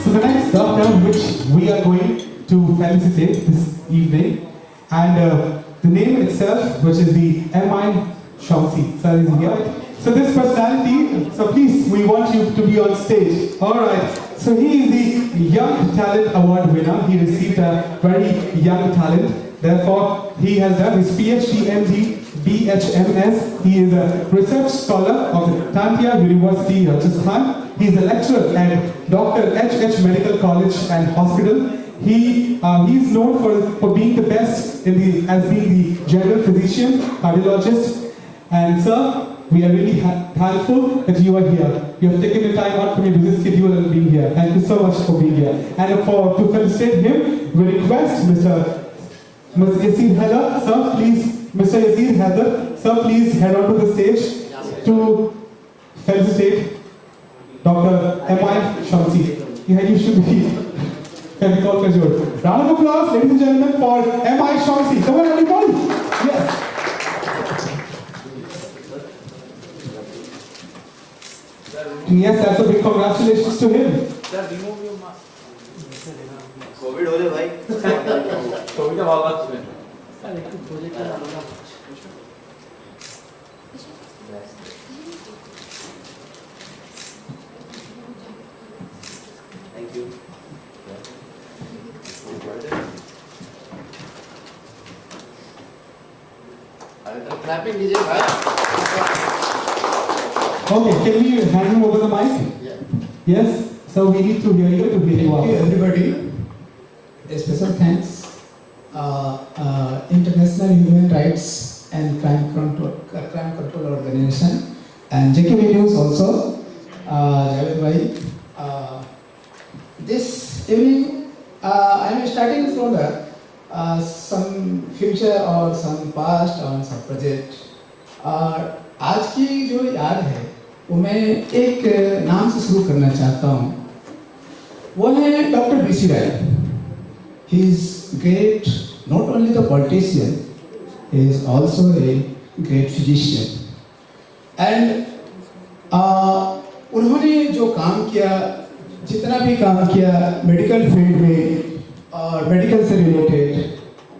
So the next doctor which we are going to felicitate this evening, and the name itself, which is the IHRCCO. Sir is here. So this personality, so please, we want you to be on stage. All right. So he is the Young Talent Award winner. He received a very young talent. Therefore, he has done his PhD, MD, BHMS. He is a research scholar of the Tantia University, Rajasthan. He is a lecturer at Dr. H.H. Medical College and Hospital. He is known for being the best as being the general physician, cardiologist. And sir, we are really thankful that you are here. You have taken the time out from your busy schedule and being here. Thank you so much for being here. And to felicitate him, we request Mr. Yazid Haider, sir, please, Mr. Yazid Haider, sir, please head on to the stage to felicitate Dr. IHRCCO. Yeah, you should be. Can we call Kajol? Round of applause, ladies and gentlemen, for IHRCCO. Come on, everybody. Yes. Yes, that's a big congratulations to him. Sir, remove your mask. COVID हो जाए भाई. COVID का भाव बात सुने. Sir एक project का लगा. Thank you. Clapping कीजिए भाई. Okay, can we hand him over the mic? Yeah. Yes. So we need to hear you to hear you out. Thank you, everybody. A special thanks. International Human Rights and Crime Control Organization and JKB News also. Javed bhai. This evening, I am starting from some future or some past or some project. आज की जो याद है वो मैं एक नाम से शुरू करना चाहता हूँ. वो है doctor B C Roy. He is great, not only the politician, he is also a great physician. And उन्होंने जो काम किया, जितना भी काम किया मेडिकल फील्ड में और मेडिकल से रिलेटेड,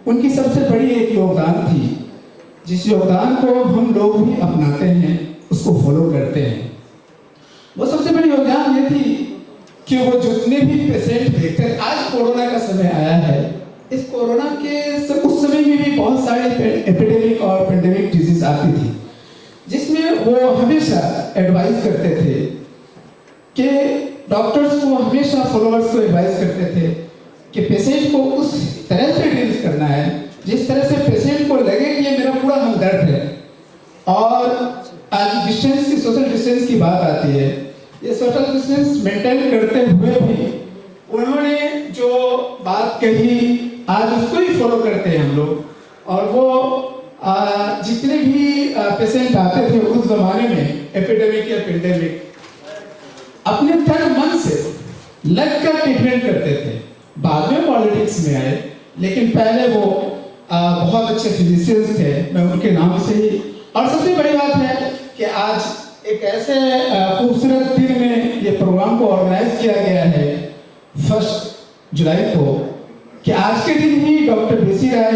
उनकी सबसे बड़ी एक योगदान थी, जिस योगदान को हम लोग भी अपनाते हैं, उसको फॉलो करते हैं. वो सबसे बड़ी योगदान ये थी कि वो जितने भी पेशेंट देखते हैं. आज कोरोना का समय आया है. इस कोरोना के उस समय में भी बहुत सारे एपिडेमिक और पेंडेमिक डिजीज आती थी, जिसमें वो हमेशा एडवाइस करते थे कि डॉक्टर्स को हमेशा फॉलोअर्स को एडवाइस करते थे कि पेशेंट को उस तरह से डील करना है जिस तरह से पेशेंट को लगे कि ये मेरा पूरा हमदर्द है. और आज डिस्टेंस की, सोशल डिस्टेंस की बात आती है. ये सोशल डिस्टेंस मेंटेन करते हुए भी उन्होंने जो बात कही, आज उसको ही फॉलो करते हैं हम लोग. और वो जितने भी पेशेंट आते थे उस जमाने में, एपिडेमिक या पेंडेमिक, अपने तन मन से लगकर ट्रीटमेंट करते थे. बाद में पॉलिटिक्स में आए, लेकिन पहले वो बहुत अच्छे फिजिशियंस थे. मैं उनके नाम से ही. और सबसे बड़ी बात है कि आज एक ऐसे खूबसूरत दिन में ये प्रोग्राम को ऑर्गेनाइज किया गया है 1 जुलाई को, कि आज के दिन ही डॉक्टर बीसी राय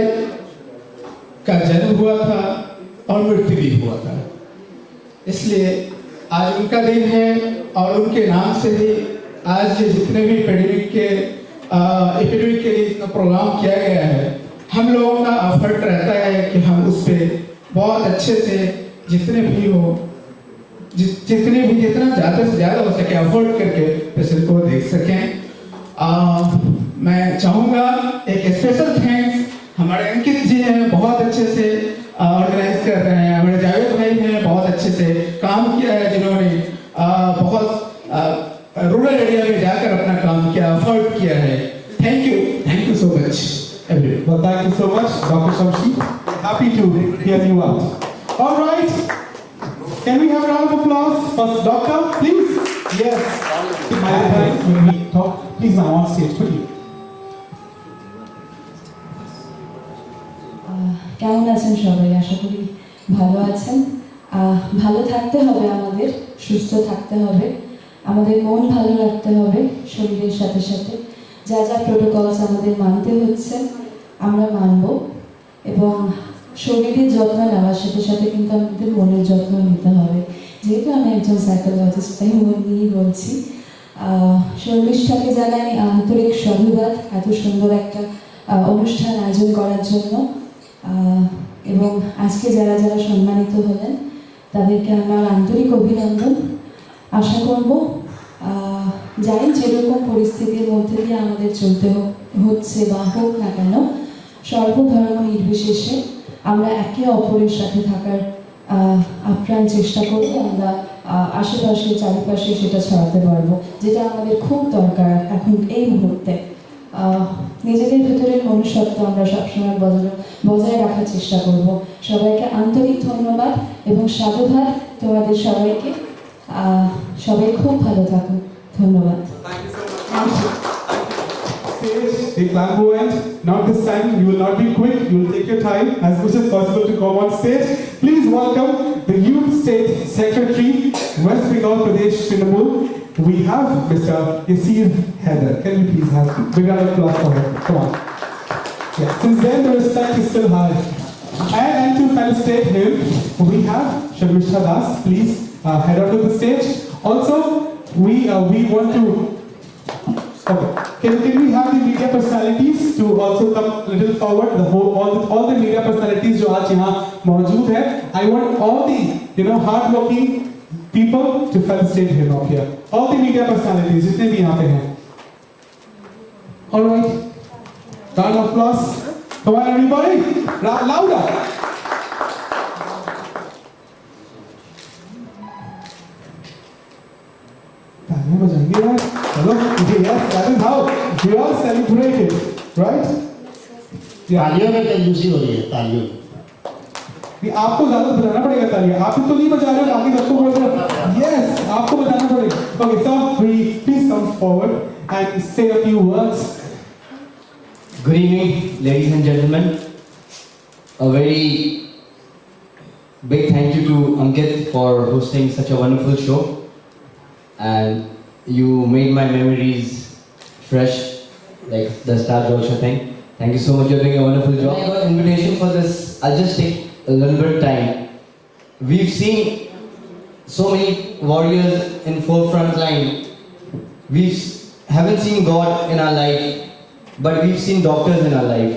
का जन्म हुआ था और मृत्यु भी हुआ था. इसलिए आज उनका दिन है और उनके नाम से ही आज ये जितने भी एपिडेमिक के लिए इतना प्रोग्राम किया गया है, हम लोगों का एफर्ट रहता है कि हम उस पर बहुत अच्छे से जितने भी हो, जितना ज़्यादा से ज़्यादा हो सके अफोर्ड करके पेशेंट को देख सकें. मैं चाहूँगा एक स्पेशल थैंक्स हमारे अंकित जी हैं, बहुत अच्छे से ऑर्गेनाइज कर रहे हैं. हमारे जावेद भाई हैं, बहुत अच्छे से काम किया है, जिन्होंने बहुत रूरल एरिया में जाकर अपना काम किया, अफोर्ड किया है. Thank you so much everyone. Well, thank you so much, Dr. Shamshi. Happy to hear you out. All right. Can we have a round of applause for the doctor, please? Yes. When we talk, please now on stage, quickly. কেমন আছেন সবাই? আশা করি ভালো আছেন. ভালো থাকতে হবে, আমাদের সুস্থ থাকতে হবে, আমাদের মন ভালো রাখতে হবে শরীরের সাথে সাথে। যা যা প্রোটোকলস আমাদের মানতে হচ্ছে আমরা মানব, এবং শরীরের যত্ন নেওয়ার সাথে সাথে কিন্তু আমাদের মনের যত্ন নিতে হবে। যেহেতু আমি একজন সাইকোলজিস্ট, তাই মন নিয়েই বলছি। শর্মিষ্ঠাকে জানাই আন্তরিক সাধুবাদ এত সুন্দর একটা অনুষ্ঠান আয়োজন করার জন্য, এবং আজকে যারা যারা সম্মানিত হলেন তাদেরকে আমার আন্তরিক অভিনন্দন। আশা করব যাই যেরকম পরিস্থিতির মধ্যে দিয়ে আমাদের চলতে হচ্ছে বা হোক না কেন, সর্বধর্ম নির্বিশেষে আমরা একে অপরের সাথে থাকার আপ্রাণ চেষ্টা করি। আমরা আশেপাশে চারিপাশে সেটা ছড়াতে পারবো, যেটা আমাদের খুব দরকার এখন এই মুহূর্তে। নিজেদের ভেতরের মনুষ্যত্ব আমরা সবসময় বজায় রাখার চেষ্টা করব। সবাইকে আন্তরিক ধন্যবাদ এবং সাধুবাদ তোমাদের সবাইকে। সবাই খুব ভালো থাকুন, ধন্যবাদ। Stay flamboyant. Not this time. You will not be quick. You will take your time as much as possible to come on stage. Please welcome the Youth State Secretary, West Bengal Pradesh Trinamool. We have Mr. Yasir Haider. Can we please have a big round of applause for him? Come on. Yeah. Since then, the respect is still high. And to felicitate him, we have Sharmishta Das. Please head on to the stage. Also, we want to. Okay. Can we have the media personalities to also come a little forward? All the media personalities जो आज यहाँ मौजूद है. I want all the hardworking people to felicitate him up here. All the media personalities जितने भी यहाँ पे हैं. All right. Round of applause. Come on, everybody. Louder. तालियां बजाएंगे यार. चलो. Yes, that is how we all celebrate it, right? तालियों में कंजूसी हो रही है, तालियों में। आपको ज्यादा बजाना पड़ेगा तालियां. आप तो नहीं बजा रहे हो, बाकी सबको बोल रहे हो. Yes, आपको बजाना पड़ेगा. Okay, so please come forward and say a few words. Good evening, ladies and gentlemen. A very big thank you to Ankit for hosting such a wonderful show, and you made my memories fresh, like the Star Joshua thing. Thank you so much. You're doing a wonderful job. I got an invitation for this. I'll just take a little bit of time. We've seen so many warriors in forefront line. We haven't seen God in our life, but we've seen doctors in our life.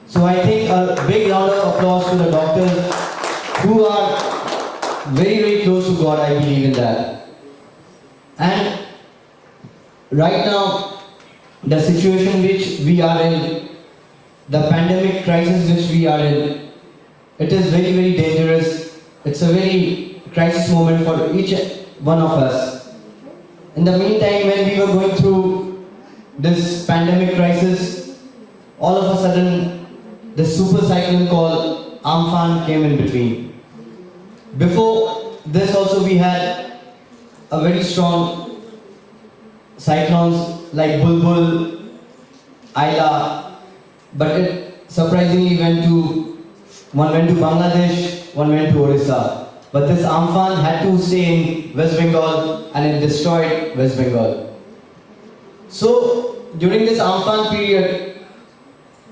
So I think a big round of applause to the doctors who are very, very close to God. I believe in that. And right now, the situation which we are in, the pandemic crisis which we are in, it is very, very dangerous. It's a very crisis moment for each one of us. In the meantime, when we were going through this pandemic crisis, all of a sudden, the super cyclone called Amphan came in between. Before this also we had a very strong cyclones like Bulbul, Aila, but it surprisingly one went to Bangladesh, one went to Orissa. But this Amphan had to stay in West Bengal and it destroyed West Bengal. So during this Amphan period,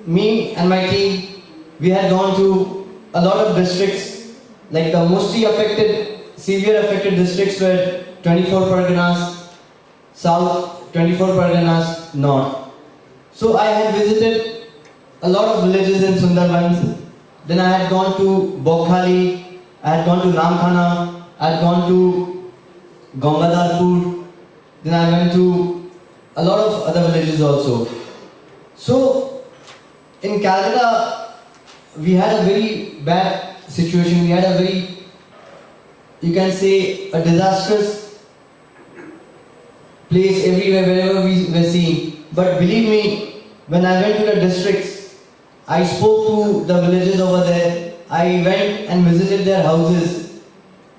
me and my team, we had gone to a lot of districts, like the mostly affected, severe affected districts were 24 Parganas South, 24 Parganas North. So I had visited a lot of villages in Sundarbans. Then I had gone to Bokhali, I had gone to Ramkhana, I had gone to Gangadarpur. Then I went to a lot of other villages also. So in Calcutta, we had a very bad situation. We had a very, you can say, a disastrous place everywhere, wherever we were seeing. But believe me, when I went to the districts, I spoke to the villages over there. I went and visited their houses.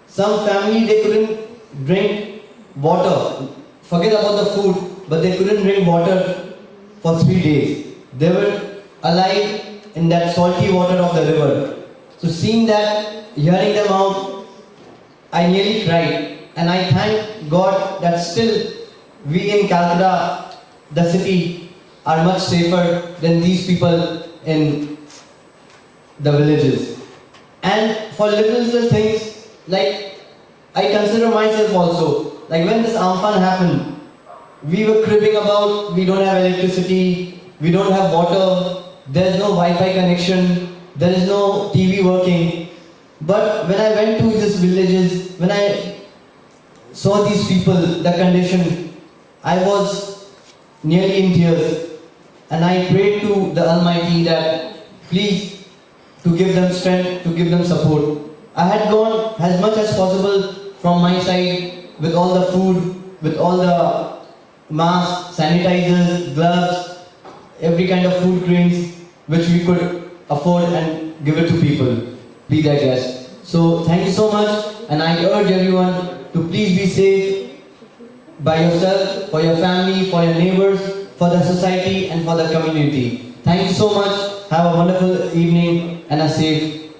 Some family, they couldn't drink water. Forget about the food, but they couldn't drink water for 3 days. They were alive in that salty water of the river. So seeing that, hearing them out, I nearly cried. And I thank God that still we in Calcutta, the city, are much safer than these people in the villages. And for little things, like I consider myself also, like when this Amphan happened, we were cribbing about, we don't have electricity, we don't have water, there's no Wi-Fi connection, there is no TV working. But when I went to these villages, when I saw these people, the condition, I was nearly in tears. And I prayed to the Almighty that please to give them strength, to give them support. I had gone as much as possible from my side with all the food, with all the masks, sanitizers, gloves, every kind of food grains which we could afford and give it to people, be their guest. So thank you so much, and I urge everyone to please be safe by yourself, for your family, for your neighbors, for the society and for the community. Thank you so much. Have a wonderful evening and a safe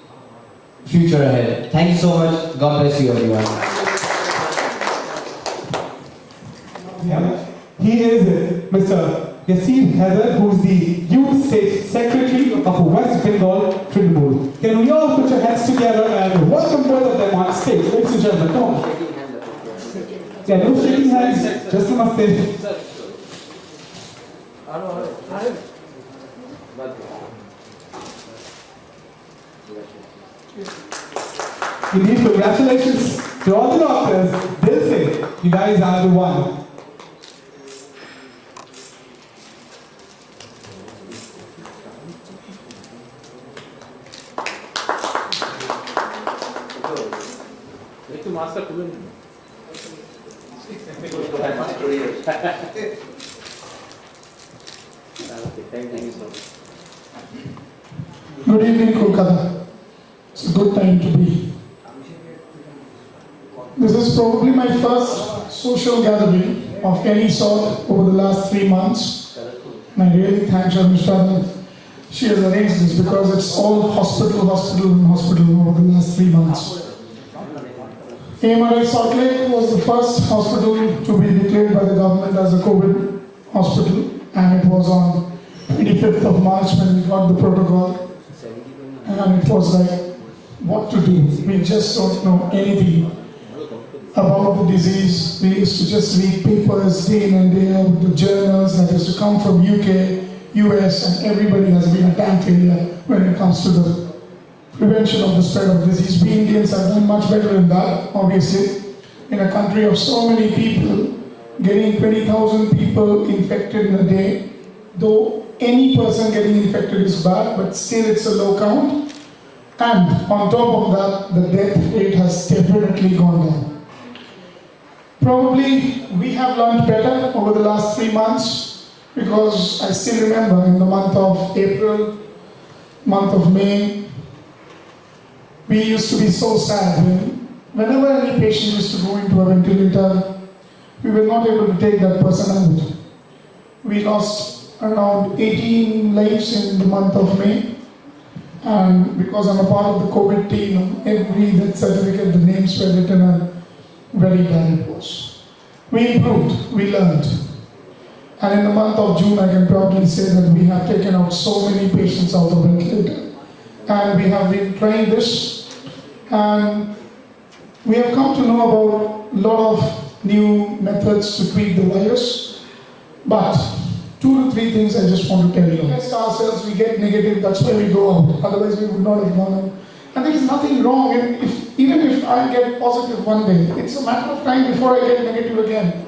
future ahead. Thank you so much. God bless you everyone. Yeah. He is Mr. Yassir Haider, who is the Youth State Secretary of West Bengal Trinamool. Can we all put your hands together and welcome both of them on stage? Ladies and gentlemen, come on. Yeah, no shaking hands, just namaste. Indeed, congratulations to all the doctors. They'll say, you guys are the one. Good evening, Kolkata. It's a good time to be. This is probably my first social gathering of any sort over the last 3 months. And I really thank Sharmishra that she has arranged this because it's all hospital over the last 3 months. IHRCCO Salt Lake was the first hospital to be declared by the government as a COVID hospital, and it was on 25th of March when we got the protocol, and it was like, what to do? We just don't know anything about the disease. We used to just read papers day in and day out, the journals that used to come from UK, US, and everybody has been a damn failure when it comes to the prevention of the spread of disease. We Indians have done much better than that, obviously. In a country of so many people, getting 20,000 people infected in a day, though any person getting infected is bad, but still it's a low count. And on top of that, the death rate has definitely gone down. Probably we have learned better over the last 3 months, because I still remember in the month of April, month of May, we used to be so sad whenever any patient used to go into a ventilator, we were not able to take that person out. We lost around 18 lives in the month of May. And because I'm a part of the COVID team, every death certificate, the names were written, and very bad it was. We improved, we learned. And in the month of June, I can proudly say that we have taken out so many patients out of ventilator. And we have been trying this, and we have come to know about a lot of new methods to treat the virus. But 2 to 3 things I just want to tell you. We test ourselves, we get negative, that's why we go out. Otherwise we would not have gone out. And there is nothing wrong, and even if I get positive one day, it's a matter of time before I get negative again.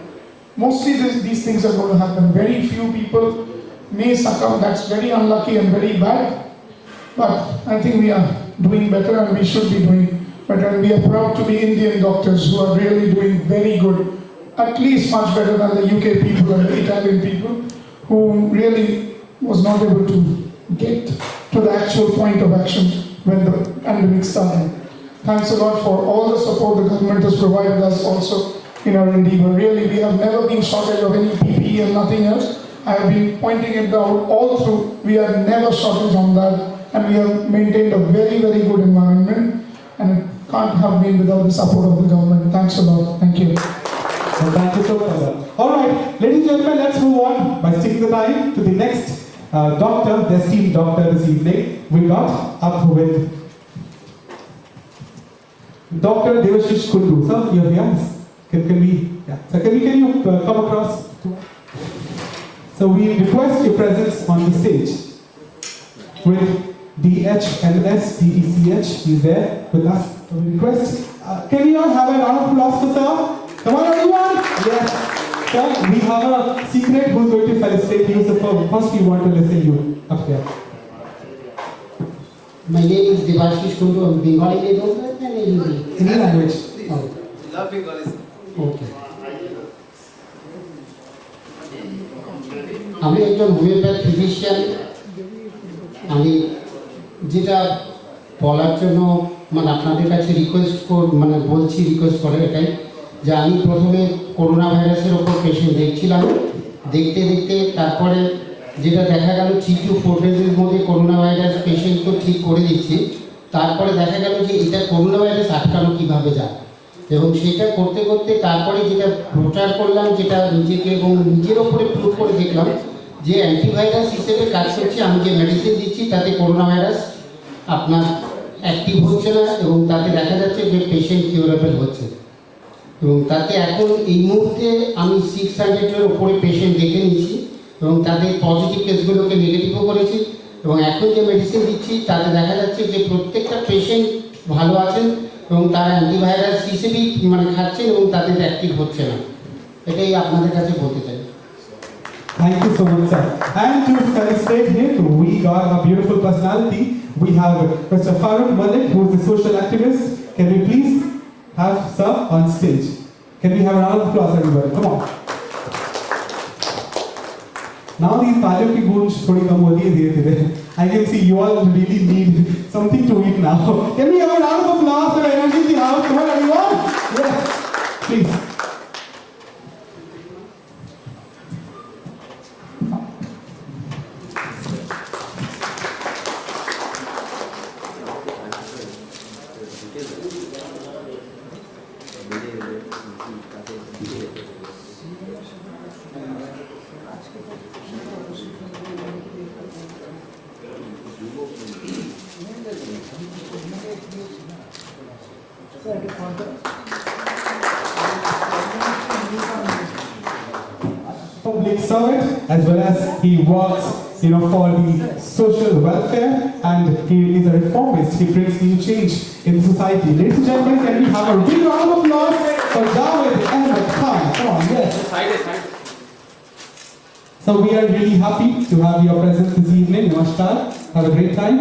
Mostly these things are going to happen. Very few people may succumb, that's very unlucky and very bad. But I think we are doing better, and we should be doing better. And we are proud to be Indian doctors who are really doing very good, at least much better than the UK people and the Italian people, who really was not able to get to the actual point of action when the pandemic started. Thanks a lot for all the support the government has provided us also in our endeavor. Really, we have never been shortage of any PPE and nothing else. I have been pointing it out all through. We are never shortage on that, and we have maintained a very, very good environment. And can't have been without the support of the government. Thanks a lot. Thank you. Well, thank you so much. All right, ladies and gentlemen, let's move on by sticking the time to the next doctor, the esteemed doctor this evening. We got up with Dr. Devashish Kundu. Sir, you're here. Can we? Yeah. So can you come across? So we request your presence on the stage with DHMS, DECH. He's there with us. So we request. Can we all have a round of applause for sir? Come on, everyone. Yes. Sir, we have a secret who's going to felicitate you. So first we want to listen to you up here. My name is Devashish Kundu. I'm Bengali name and Any language? Oh. Love Bengali. Okay. আমি একজন homeopath physician. আমি যেটা বলার জন্য মানে আপনাদের কাছে request করে এটাই যে আমি প্রথমে করোনা ভাইরাসের ওপর পেশেন্ট দেখছিলাম, দেখতে দেখতে তারপরে যেটা দেখা গেল 3 to 4 ডেজের মধ্যে করোনা ভাইরাস পেশেন্ট তো ঠিক করে দিচ্ছি, তারপরে দেখা গেল যে এটা করোনা ভাইরাস আটকানো কীভাবে যায়, এবং সেটা করতে করতে তারপরে যেটা প্রচার করলাম, যেটা নিজেকে এবং নিজের ওপরে প্রুভ করে দেখলাম যে অ্যান্টিভাইরাস হিসেবে কাজ করছে। আমি যে মেডিসিন দিচ্ছি তাতে করোনা ভাইরাস আপনার অ্যাক্টিভ হচ্ছে না, এবং তাতে দেখা যাচ্ছে যে পেশেন্ট কিউরেবল হচ্ছে। এবং তাতে এখন এই মুহূর্তে আমি 600-এর ওপরে পেশেন্ট দেখে নিয়েছি, এবং তাদের পজিটিভ কেসগুলোকে নেগেটিভও করেছি, এবং এখন যে মেডিসিন দিচ্ছি তাতে দেখা যাচ্ছে যে প্রত্যেকটা পেশেন্ট ভালো আছেন এবং তারা অ্যান্টিভাইরাস হিসেবেই মানে খাচ্ছেন এবং তাদের অ্যাক্টিভ হচ্ছে না। এটাই আপনাদের কাছে বলতে চাই। Thank you so much, sir. And to felicitate him, we got a beautiful personality. We have Mr. Farooq Malik, who is a social activist. Can we please have sir on stage? Can we have a round of applause, everybody? Come on. Now these तालियों की गूंज थोड़ी कम हो रही है धीरे-धीरे. I can see you all really need something to eat now. Can we have a round of applause for energy in the house? Come on, everyone. Yes, please. Public servant, as well as he works, for the social welfare, and he is a reformist. He brings new change in society. Ladies and gentlemen, can we have a big round of applause for Javed Ahmed Khan? Come on, yes. So we are really happy to have your presence this evening. Namaskar. Have a great time.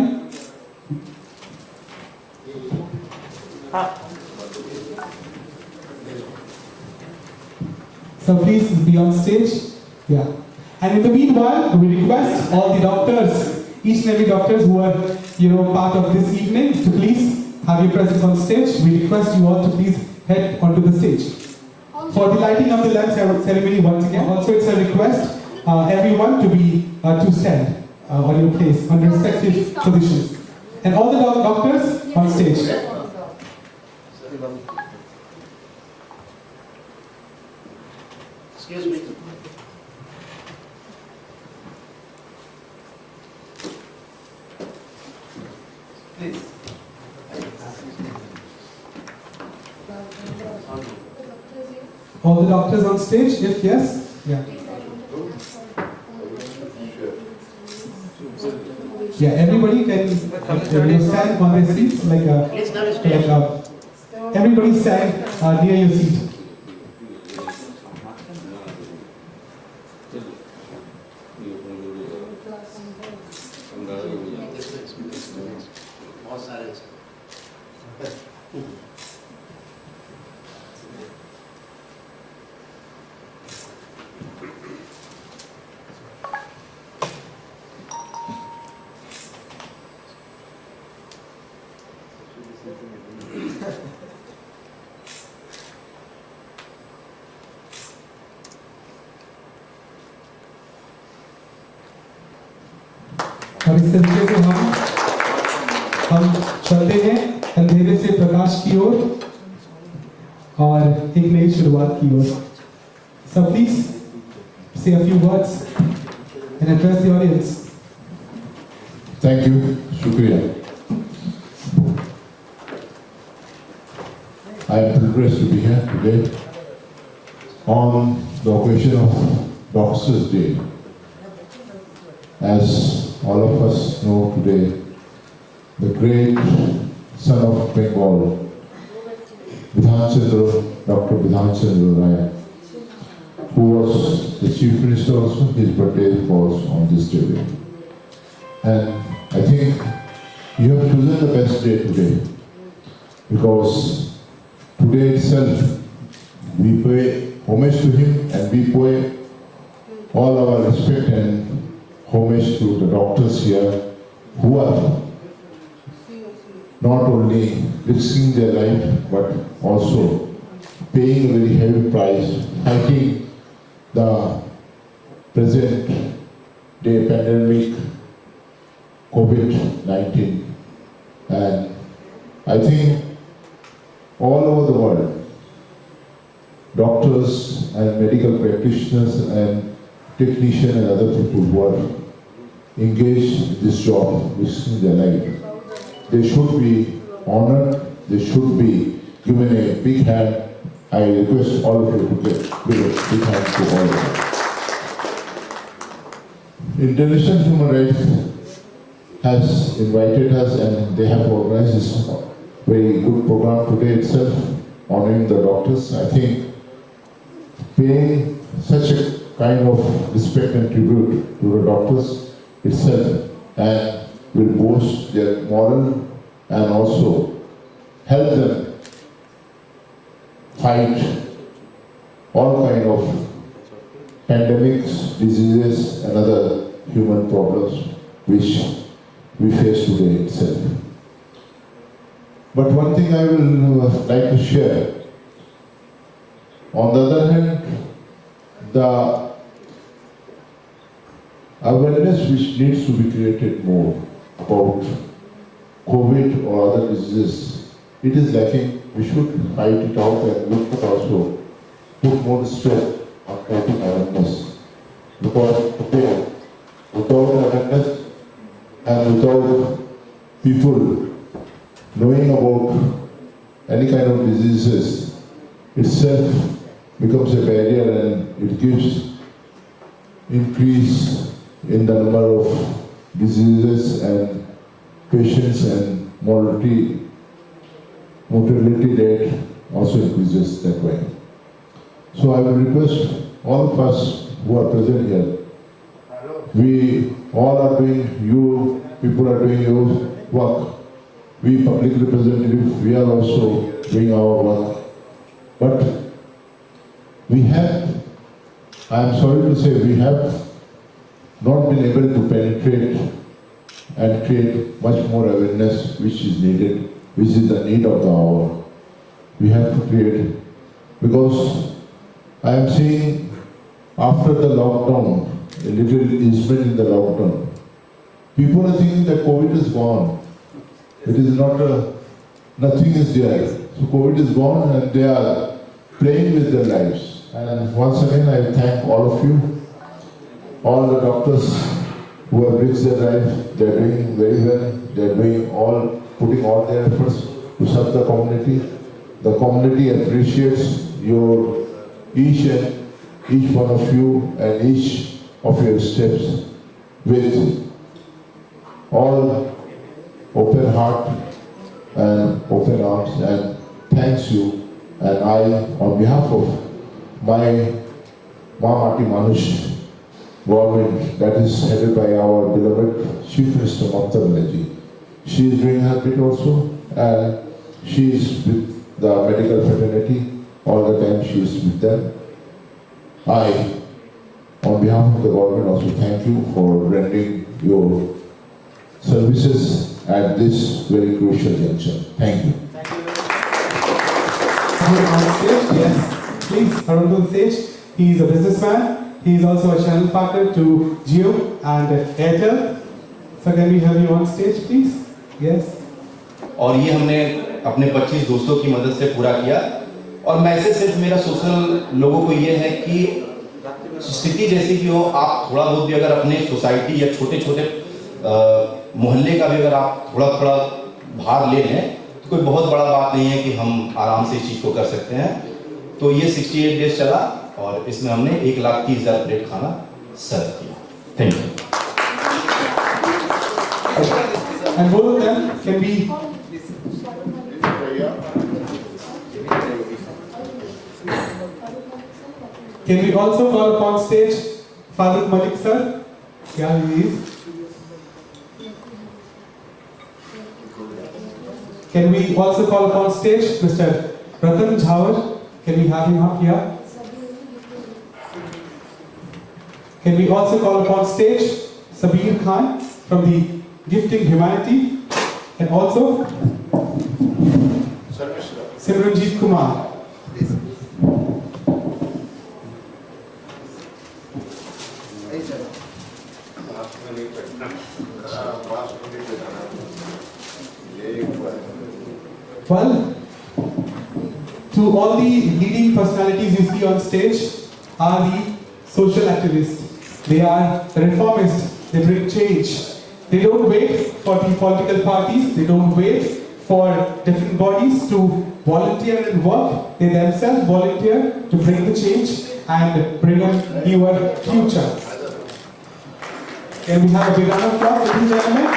So please be on stage. Yeah. And in the meanwhile, we request all the doctors, each and every doctors who are, part of this evening, to please have your presence on stage. We request you all to please head onto the stage. For the lighting of the lamp ceremony once again, also it's a request, everyone to stand on your place, on your respective positions. And all the doctors on stage. Excuse me. Please. All the doctors on stage, if yes? Yeah. Yeah, everybody can stand on their seats everybody stand near your seat. और इस तरीके से हम चलते हैं अंधेरे से प्रकाश की ओर और एक नई शुरुआत की ओर. So please say a few words and address the audience. Thank you, Shukriya. I am privileged to be here today on the occasion of Doctors' Day. As all of us know today, the great son of Bengal, Dr. Bidhan Chandra Rai, who was the Chief Minister also, his birthday falls on this day. And I think you have chosen the best day today, because today itself we pay homage to him and we pay all our respect and homage to the doctors here who are not only risking their life but also paying a very heavy price, fighting the present day pandemic COVID-19. And I think all over the world, doctors and medical practitioners and technicians and other people who are engaged in this job, risking their life, they should be honored, they should be given a big hand. I request all of you to give a big hand to all of them. International Human Rights has invited us and they have organized this very good program today itself, honoring the doctors. I think paying such a kind of respect and tribute to the doctors itself and will boost their moral and also help them fight all kind of pandemics, diseases and other human problems which we face today itself. But one thing I will like to share. On the other hand, the awareness which needs to be created more about COVID or other diseases, it is lacking. We should fight it out and look at also put more stress on creating awareness. Because today, without awareness and without people knowing about any kind of diseases, itself becomes a barrier and it gives increase in the number of diseases and patients and mortality rate also increases that way. So I will request all of us who are present here, we all are doing, you people are doing your work. We public representatives, we are also doing our work. But we have, I am sorry to say, we have not been able to penetrate and create much more awareness which is needed, which is the need of the hour. We have to create, because I am seeing after the lockdown, a little easement in the lockdown, people are thinking that COVID is gone. It is not, nothing is there. So COVID is gone and they are playing with their lives. And once again, I thank all of you, all the doctors who have risked their life. They are doing very well. They are doing all, putting all their efforts to serve the community. The community appreciates your each one of you and each of your steps with all open heart and open arms, and thanks you. And I, on behalf of my Mati Manush government that is headed by our beloved Chief Minister Mamata Banerjee, she is doing her bit also, and she is with the medical fraternity all the time. She is with them. I, on behalf of the government, also thank you for rendering your services at this very crucial juncture. Thank you. On stage, yes. Please, around on stage. He is a businessman. He is also a channel partner to Jio and Airtel. So can we have you on stage, please? Yes. और ये हमने अपने 25 दोस्तों की मदद से पूरा किया। और मैसेज सिर्फ मेरा सोशल लोगों को ये है कि स्थिति जैसी भी हो, आप थोड़ा बहुत भी अगर अपने सोसाइटी या छोटे छोटे मोहल्ले का भी अगर आप थोड़ा थोड़ा भाग ले लें तो कोई बहुत बड़ा बात नहीं है कि हम आराम से इस चीज़ को कर सकते हैं। तो ये 68 डेज चला और इसमें हमने 1,30,000 प्लेट खाना सर्व किया। Thank you. And both of them can be Can we also call upon stage Farooq Malik sir? Yeah, he is. Can we also call upon stage Mr. Ratan Jhawar? Can we have him up here? Can we also call upon stage Sabir Khan from the Gifting Humanity, and also Simranjeet Kumar. Well, to all the leading personalities you see on stage are the social activists. They are reformists. They bring change. They don't wait for the political parties. They don't wait for different bodies to volunteer and work. They themselves volunteer to bring the change and bring a newer future. Can we have a big round of applause, ladies and gentlemen?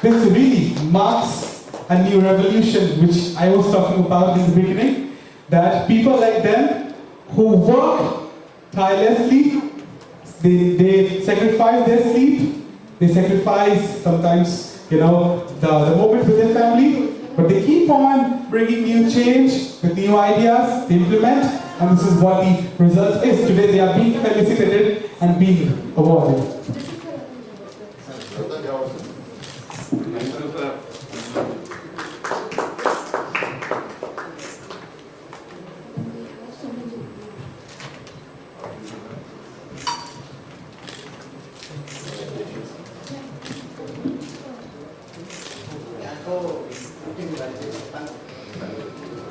This really marks a new revolution, which I was talking about in the beginning, that people like them who work tirelessly, they sacrifice their sleep, they sacrifice sometimes, the moment with their family, but they keep on bringing new change with new ideas, they implement, and this is what the result is. Today they are being felicitated and being awarded.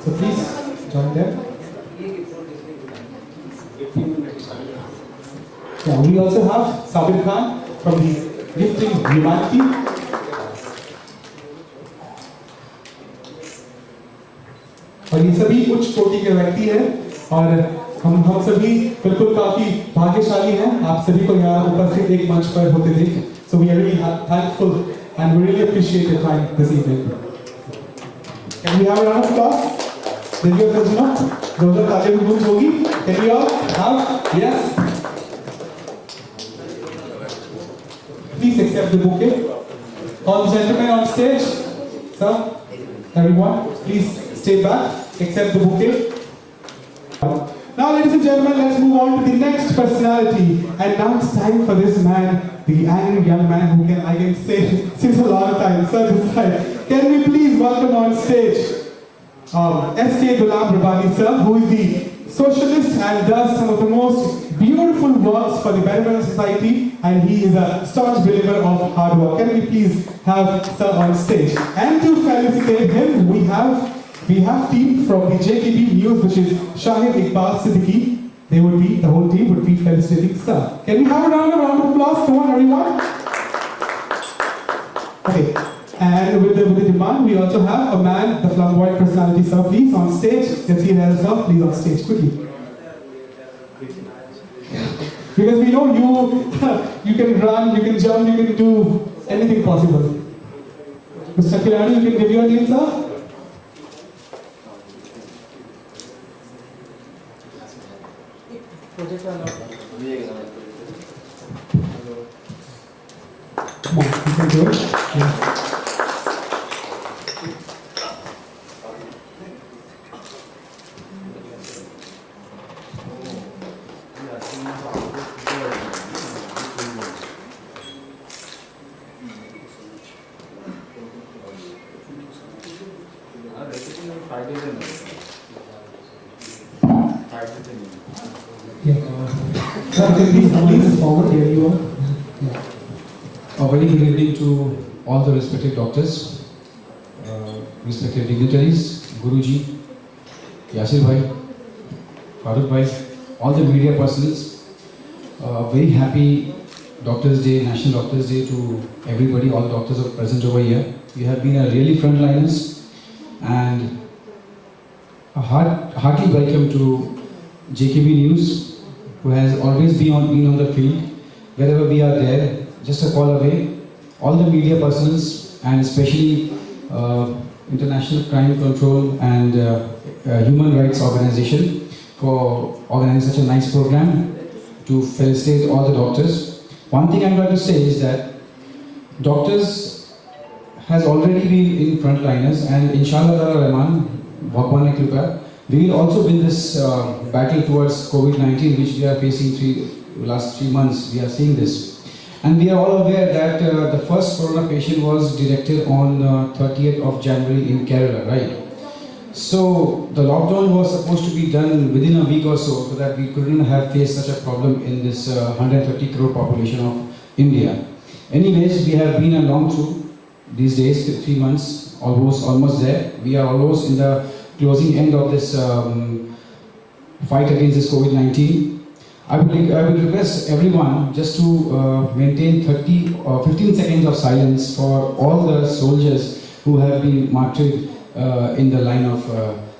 So please join them. Yeah, we also have Sabir Khan from the Gifting Humanity. और ये सभी उच्च कोटि के व्यक्ति हैं और हम सभी बिल्कुल काफी भाग्यशाली हैं आप सभी को यहाँ उपस्थित एक मंच पर होते देख. So we are really thankful and we really appreciate your time this evening. Can we have a round of applause? Can you guys know? Those are तालियों की गूंज होगी. Can we all have? Yes. Please accept the bouquet. All the gentlemen on stage, sir, everyone, please stay back. Accept the bouquet. Now, ladies and gentlemen, let's move on to the next personality. And now it's time for this man, the angry young man who I can say since a long time. Sir, this side. Can we please welcome on stage S.K. Ghulam Rabani sir, who is the socialist and does some of the most beautiful works for the betterment of society, and he is a staunch believer of hard work. Can we please have sir on stage? And to felicitate him, we have team from the JKB News, which is Shahid Iqbal Siddiqui. The whole team would be felicitating sir. Can we have a round of applause? Come on, everyone. Okay. And with the demand, we also have a man, the flamboyant personality, sir, please on stage. Let's see that sir, please on stage quickly. Because we know you can run, you can jump, you can do anything possible. Mr. Kirani, you can give your name, sir. Come on, you can do it. Yeah. Please forward, here you are. A very good evening to all the respected doctors. respected dignitaries, Guruji, Yasir Bhai, Farooq Bhai, all the media persons. Very happy Doctors' Day, National Doctors' Day to everybody, all doctors are present over here. You have been a really frontliners, and a hearty welcome to JKB News, who has always been on the field. Wherever we are there, just a call away. All the media persons, and especially International Crime Control and Human Rights Organization for organizing such a nice program to felicitate all the doctors. One thing I'm going to say is that doctors has already been in frontliners, and inshallah Rahman, Bhagwan ki kripa, we will also win this battle towards COVID-19, which we are facing last 3 months. We are seeing this, and we are all aware that the first corona patient was detected on 30th of January in Kerala, right? So the lockdown was supposed to be done within a week or so that we couldn't have faced such a problem in this 130 crore population of India. Anyways, we have been along through these days, 3 months, almost there. We are almost in the closing end of this fight against this COVID-19. I will request everyone just to maintain 15 seconds of silence for all the soldiers who have been martyred in the line of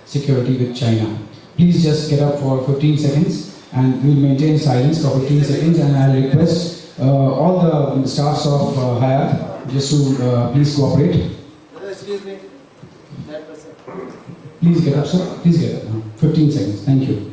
security with China. Please just get up for 15 seconds and we will maintain silence for 15 seconds, and I will request all the staffs of Hyatt just to please cooperate. Excuse me. That person. Please get up, sir. Please get up. 15 seconds. Thank you.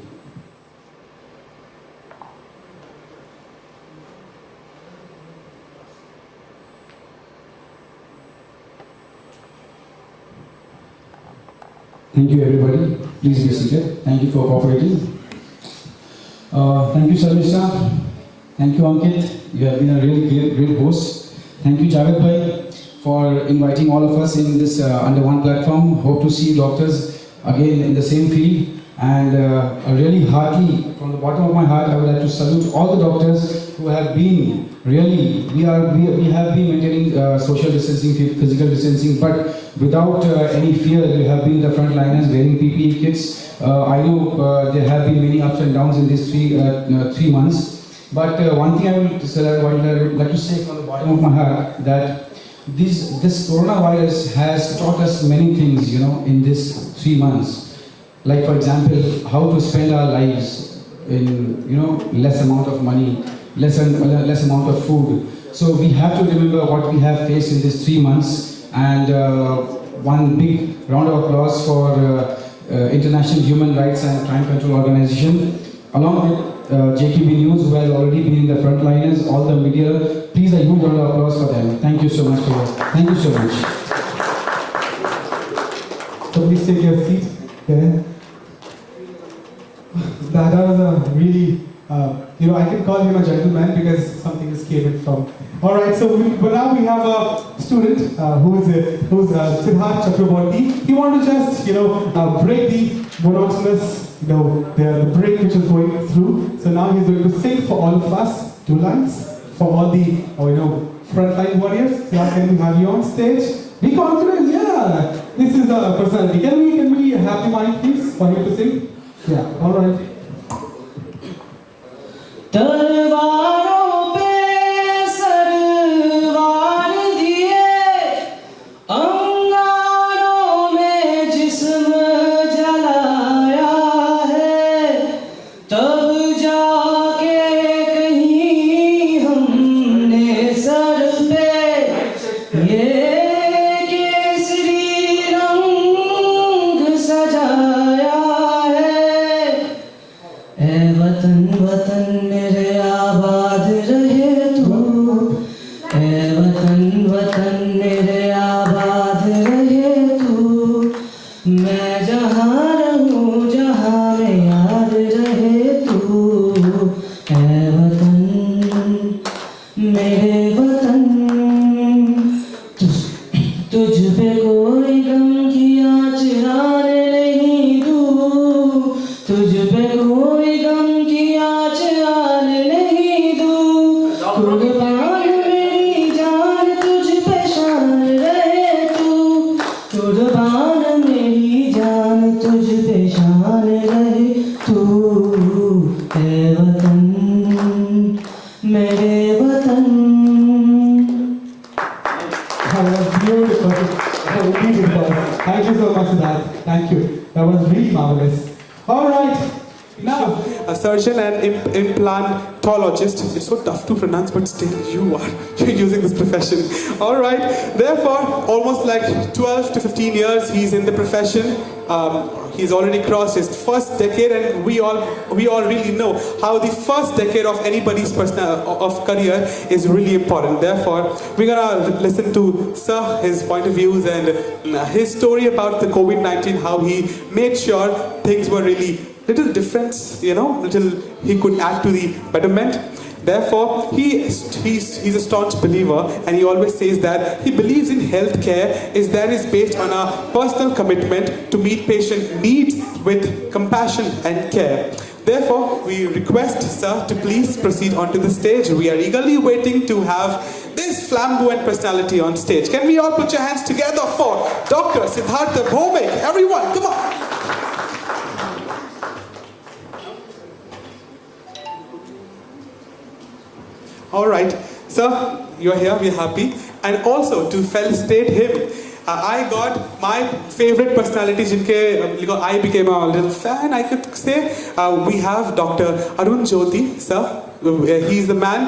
Thank you, everybody. Please be seated. Thank you for cooperating. Thank you, Sharmisha. Thank you, Ankit. You have been a really great host. Thank you, Javed Bhai, for inviting all of us in this under one platform. Hope to see doctors again in the same field. And a really heartily, from the bottom of my heart, I would like to salute all the doctors who have been really, we have been maintaining social distancing, physical distancing, but without any fear. You have been the front liners wearing PPE kits. I know there have been many ups and downs in these 3 months, but one thing I would like to say from the bottom of my heart, that this coronavirus has taught us many things, in these 3 months. Like, for example, how to spend our lives in, less amount of money, less amount of food. So we have to remember what we have faced in these 3 months, and one big round of applause for International Human Rights and Crime Control Organization, along with JKB News, who has already been in the frontliners, all the media. Please, a huge round of applause for them. Thank you so much Thank you so much. So please take your seat. Yeah. That was a really, I can call him a gentleman because something just came in from. All right, so now we have a student who's Siddharth Chakraborty. He wanted to just, break the monotonous, the break which is going through. So now he's going to sing for all of us 2 lines for all the, frontline warriors. So can we have you on stage? Be confident, yeah. This is a personality. Can we have the mic, please, for him to sing? Yeah, all right. तलवारों पे सरवार दिए, अंगारों में जिस्म जलाया है, तब जाके कहीं हमने सर पे ये केसरी रंग सजाया है। ए वतन वतन मेरे आबा पहचान रहे तू है वतन मेरे वतन. That was beautiful. Beautiful. Thank you so much for that. Thank you. That was really marvelous. All right. Now, a surgeon and implantologist. It's so tough to pronounce, but still you're using this profession. All right. Therefore, almost like 12 to 15 years he's in the profession. He's already crossed his first decade, and we all really know how the first decade of anybody's of career is really important. Therefore, we're gonna listen to Sir, his point of views and his story about the COVID-19, how he made sure things were really little difference, little he could add to the betterment. Therefore, he's a staunch believer, and he always says that he believes in healthcare is based on a personal commitment to meet patient needs with compassion and care. Therefore, we request Sir to please proceed onto the stage. We are eagerly waiting to have this flamboyant personality on stage. Can we all put your hands together for Dr. Siddhartha Bhomik? Everyone, come on. All right, sir, you're here, we're happy. And also to felicitate him, I got my favorite personalities, I became a little fan, I could say. We have Dr. Arun Jyoti, sir. He's the man.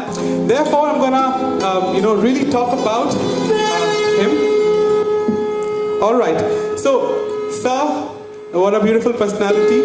Therefore, I'm gonna, really talk about him. All right, so, sir, what a beautiful personality.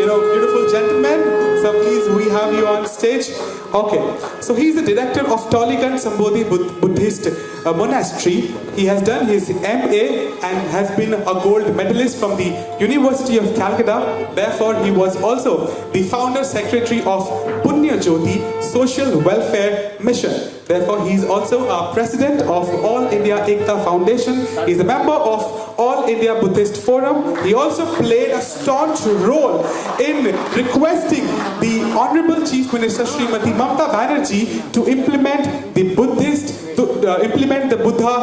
Beautiful gentleman. So please, we have you on stage. Okay, so he's the director of Toligan Sambodhi Buddhist Monastery. He has done his MA and has been a gold medalist from the University of Calcutta. Therefore, he was also the founder secretary of Punya Jyoti Social Welfare Mission. Therefore, he is also a president of All India Ekta Foundation. He is a member of All India Buddhist Forum. He also played a staunch role in requesting the Honorable Chief Minister Srimati Mamata Banerjee to implement the Buddha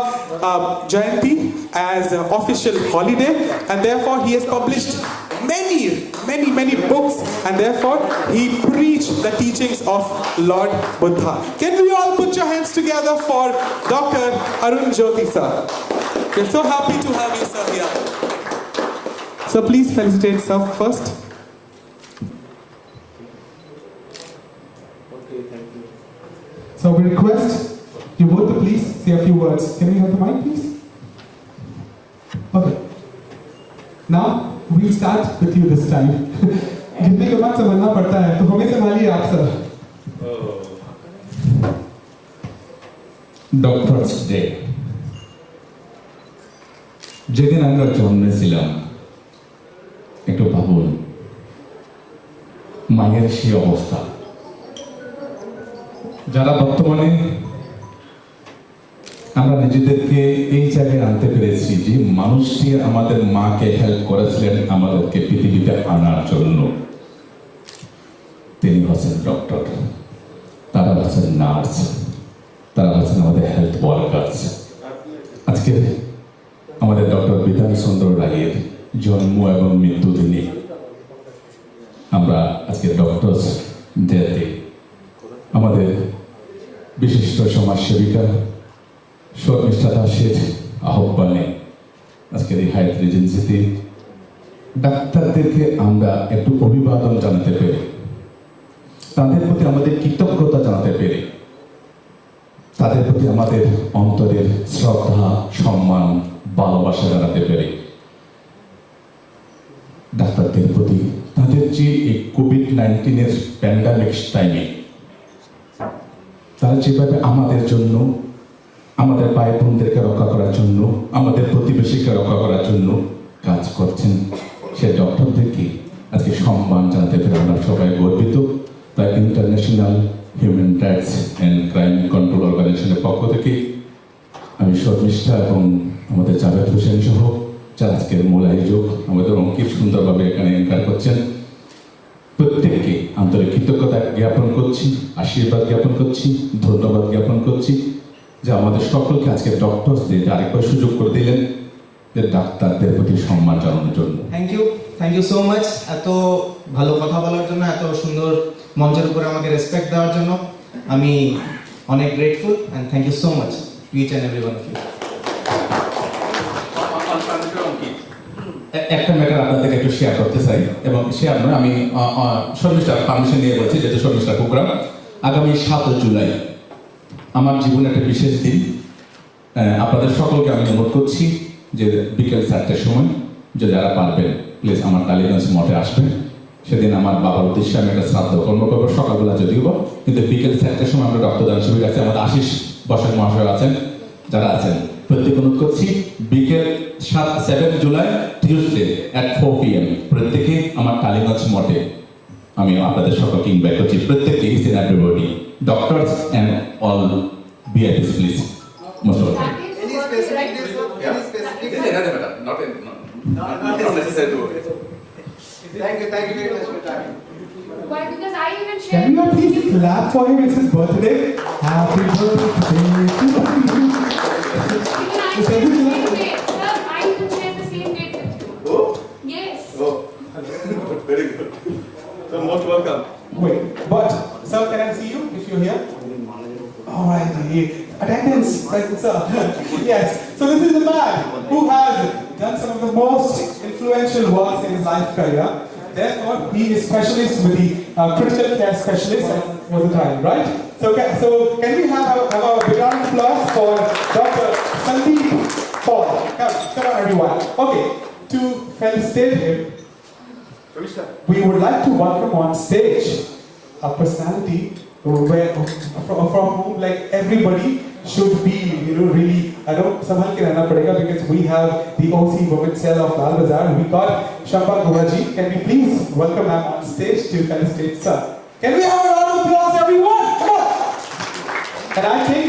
Jayanti as an official holiday, and therefore he has published many books, and therefore he preached the teachings of Lord Buddha. Can we all put your hands together for Dr. Arun Jyoti, sir? We're so happy to have you, sir, here. So please felicitate sir first. Okay, thank you. So we request you both to please say a few words. Can we have the mic, please? Okay. Now we'll start with you this time. गिनने के बाद संभलना पड़ता है, तो हमें संभालिए आप sir. Doctor's Day. যেদিন আমরা জন্মেছিলাম, একটু ভাবুন মায়ের সেই অবস্থা। যারা বর্তমানে আমরা নিজেদেরকে এই জায়গায় আনতে পেরেছি, যে মানুষটি আমাদের মাকে হেল্প করেছিলেন আমাদেরকে পৃথিবীতে আনার জন্য, তিনি হচ্ছেন ডক্টর, তারা হচ্ছেন নার্স, তারা হচ্ছেন আমাদের হেলথ ওয়ার্কার্স। আজকে আমাদের ডক্টর বিধান চন্দ্র রায়ের জন্ম এবং মৃত্যু দিনে আমরা আজকে ডক্টরস ডেতে আমাদের বিশিষ্ট সমাজসেবিকা শর্মিষ্ঠা দাসের আহ্বানে আজকের এই হায়াত রিজেন্সিতে ডাক্তারদেরকে আমরা একটু অভিবাদন জানাতে পেরে, তাদের প্রতি আমাদের কৃতজ্ঞতা জানাতে পেরে, তাদের প্রতি আমাদের অন্তরের শ্রদ্ধা, সম্মান, ভালোবাসা জানাতে পেরে, ডাক্তারদের প্রতি তাদের যে এই কোভিড-19 প্যান্ডামিক টাইমে তারা যেভাবে আমাদের জন্য, আমাদের ভাই বোনদেরকে রক্ষা করার জন্য, আমাদের প্রতিবেশীকে রক্ষা করার জন্য কাজ করছেন, সে ডক্টরদেরকে আজকে সম্মান জানাতে পেরে আমরা সবাই গর্বিত। তাই international human rights and crime control অর্গানাইজেশনের পক্ষ থেকে আমি শর্মিষ্ঠা এবং আমাদের জাভেদ হোসেন সহ যারা আজকের মূল আয়োজক, আমাদের অঙ্কিত সুন্দরভাবে এখানে এনকার করছেন, প্রত্যেককে আন্তরিক কৃতজ্ঞতা জ্ঞাপন করছি, আশীর্বাদ জ্ঞাপন করছি, ধন্যবাদ জ্ঞাপন করছি যে আমাদের সকলকে আজকে ডক্টরস ডেতে আরেকবার সুযোগ করে দিলেন যে ডাক্তারদের প্রতি সম্মান জানানোর জন্য। থ্যাংক ইউ সো মাচ এত ভালো কথা বলার জন্য, এত সুন্দর মঞ্চের উপরে আমাকে রেসপেক্ট দেওয়ার জন্য আমি অনেক grateful and thank you so much to each and every one of you. একটা ম্যাটার আপনাদের একটু শেয়ার করতে চাই, এবং শেয়ার নয়, আমি শর্মিষ্ঠার পারমিশন নিয়ে বলছি, যেহেতু শর্মিষ্ঠা প্রোগ্রাম। আগামী 7 জুলাই আমার জীবনে একটা বিশেষ দিন। আপনাদের সকলকে আমি অনুরোধ করছি যে বিকেল 4টার সময় যে যারা পারবেন প্লিজ আমার টালিগঞ্জ মঠে আসবেন। সেদিন আমার বাবার উদ্দেশ্যে আমি একটা শ্রাদ্ধ কর্ম করবো, সকালবেলা যদিও, কিন্তু বিকেল 4টার সময় আমরা রক্তদান শিবির আছে। আমাদের আশিস বসাক মহাশয় আছেন, যারা আছেন প্রত্যেক অনুরোধ করছি বিকেল 7 জুলাই টিউসডে at 4 PM প্রত্যেকে আমার টালিগঞ্জ মঠে আমি আপনাদের সকলকে ইনভাইট করছি। প্রত্যেককে is and everybody, doctors and all VIPs please, most welcome. Thank you very much for your time. Why? Because I even Can shared. you please clap for him? It's his birthday. Happy birthday to you. I even shared the same date with you. Oh? Yes. Oh, very good. So most welcome. Wait, but sir, can I see you if you're here? All right, attendance, right, sir. Yes. So this is the man who has done some of the most influential works in his life career. Therefore, he is specialist with the critical care specialist at the time, right? So can we have a big round of applause for Dr. Sandeep Paul? Come on, everyone. Okay, to felicitate him, we would like to welcome on stage a personality from whom like everybody should be, really, I don't samhal ke rehna padega, because we have the OC Women Cell of Lal Bazaar. We got Shamba Goraji. Can we please welcome her on stage to felicitate sir? Can we have a round of applause, everyone? Come on! And I think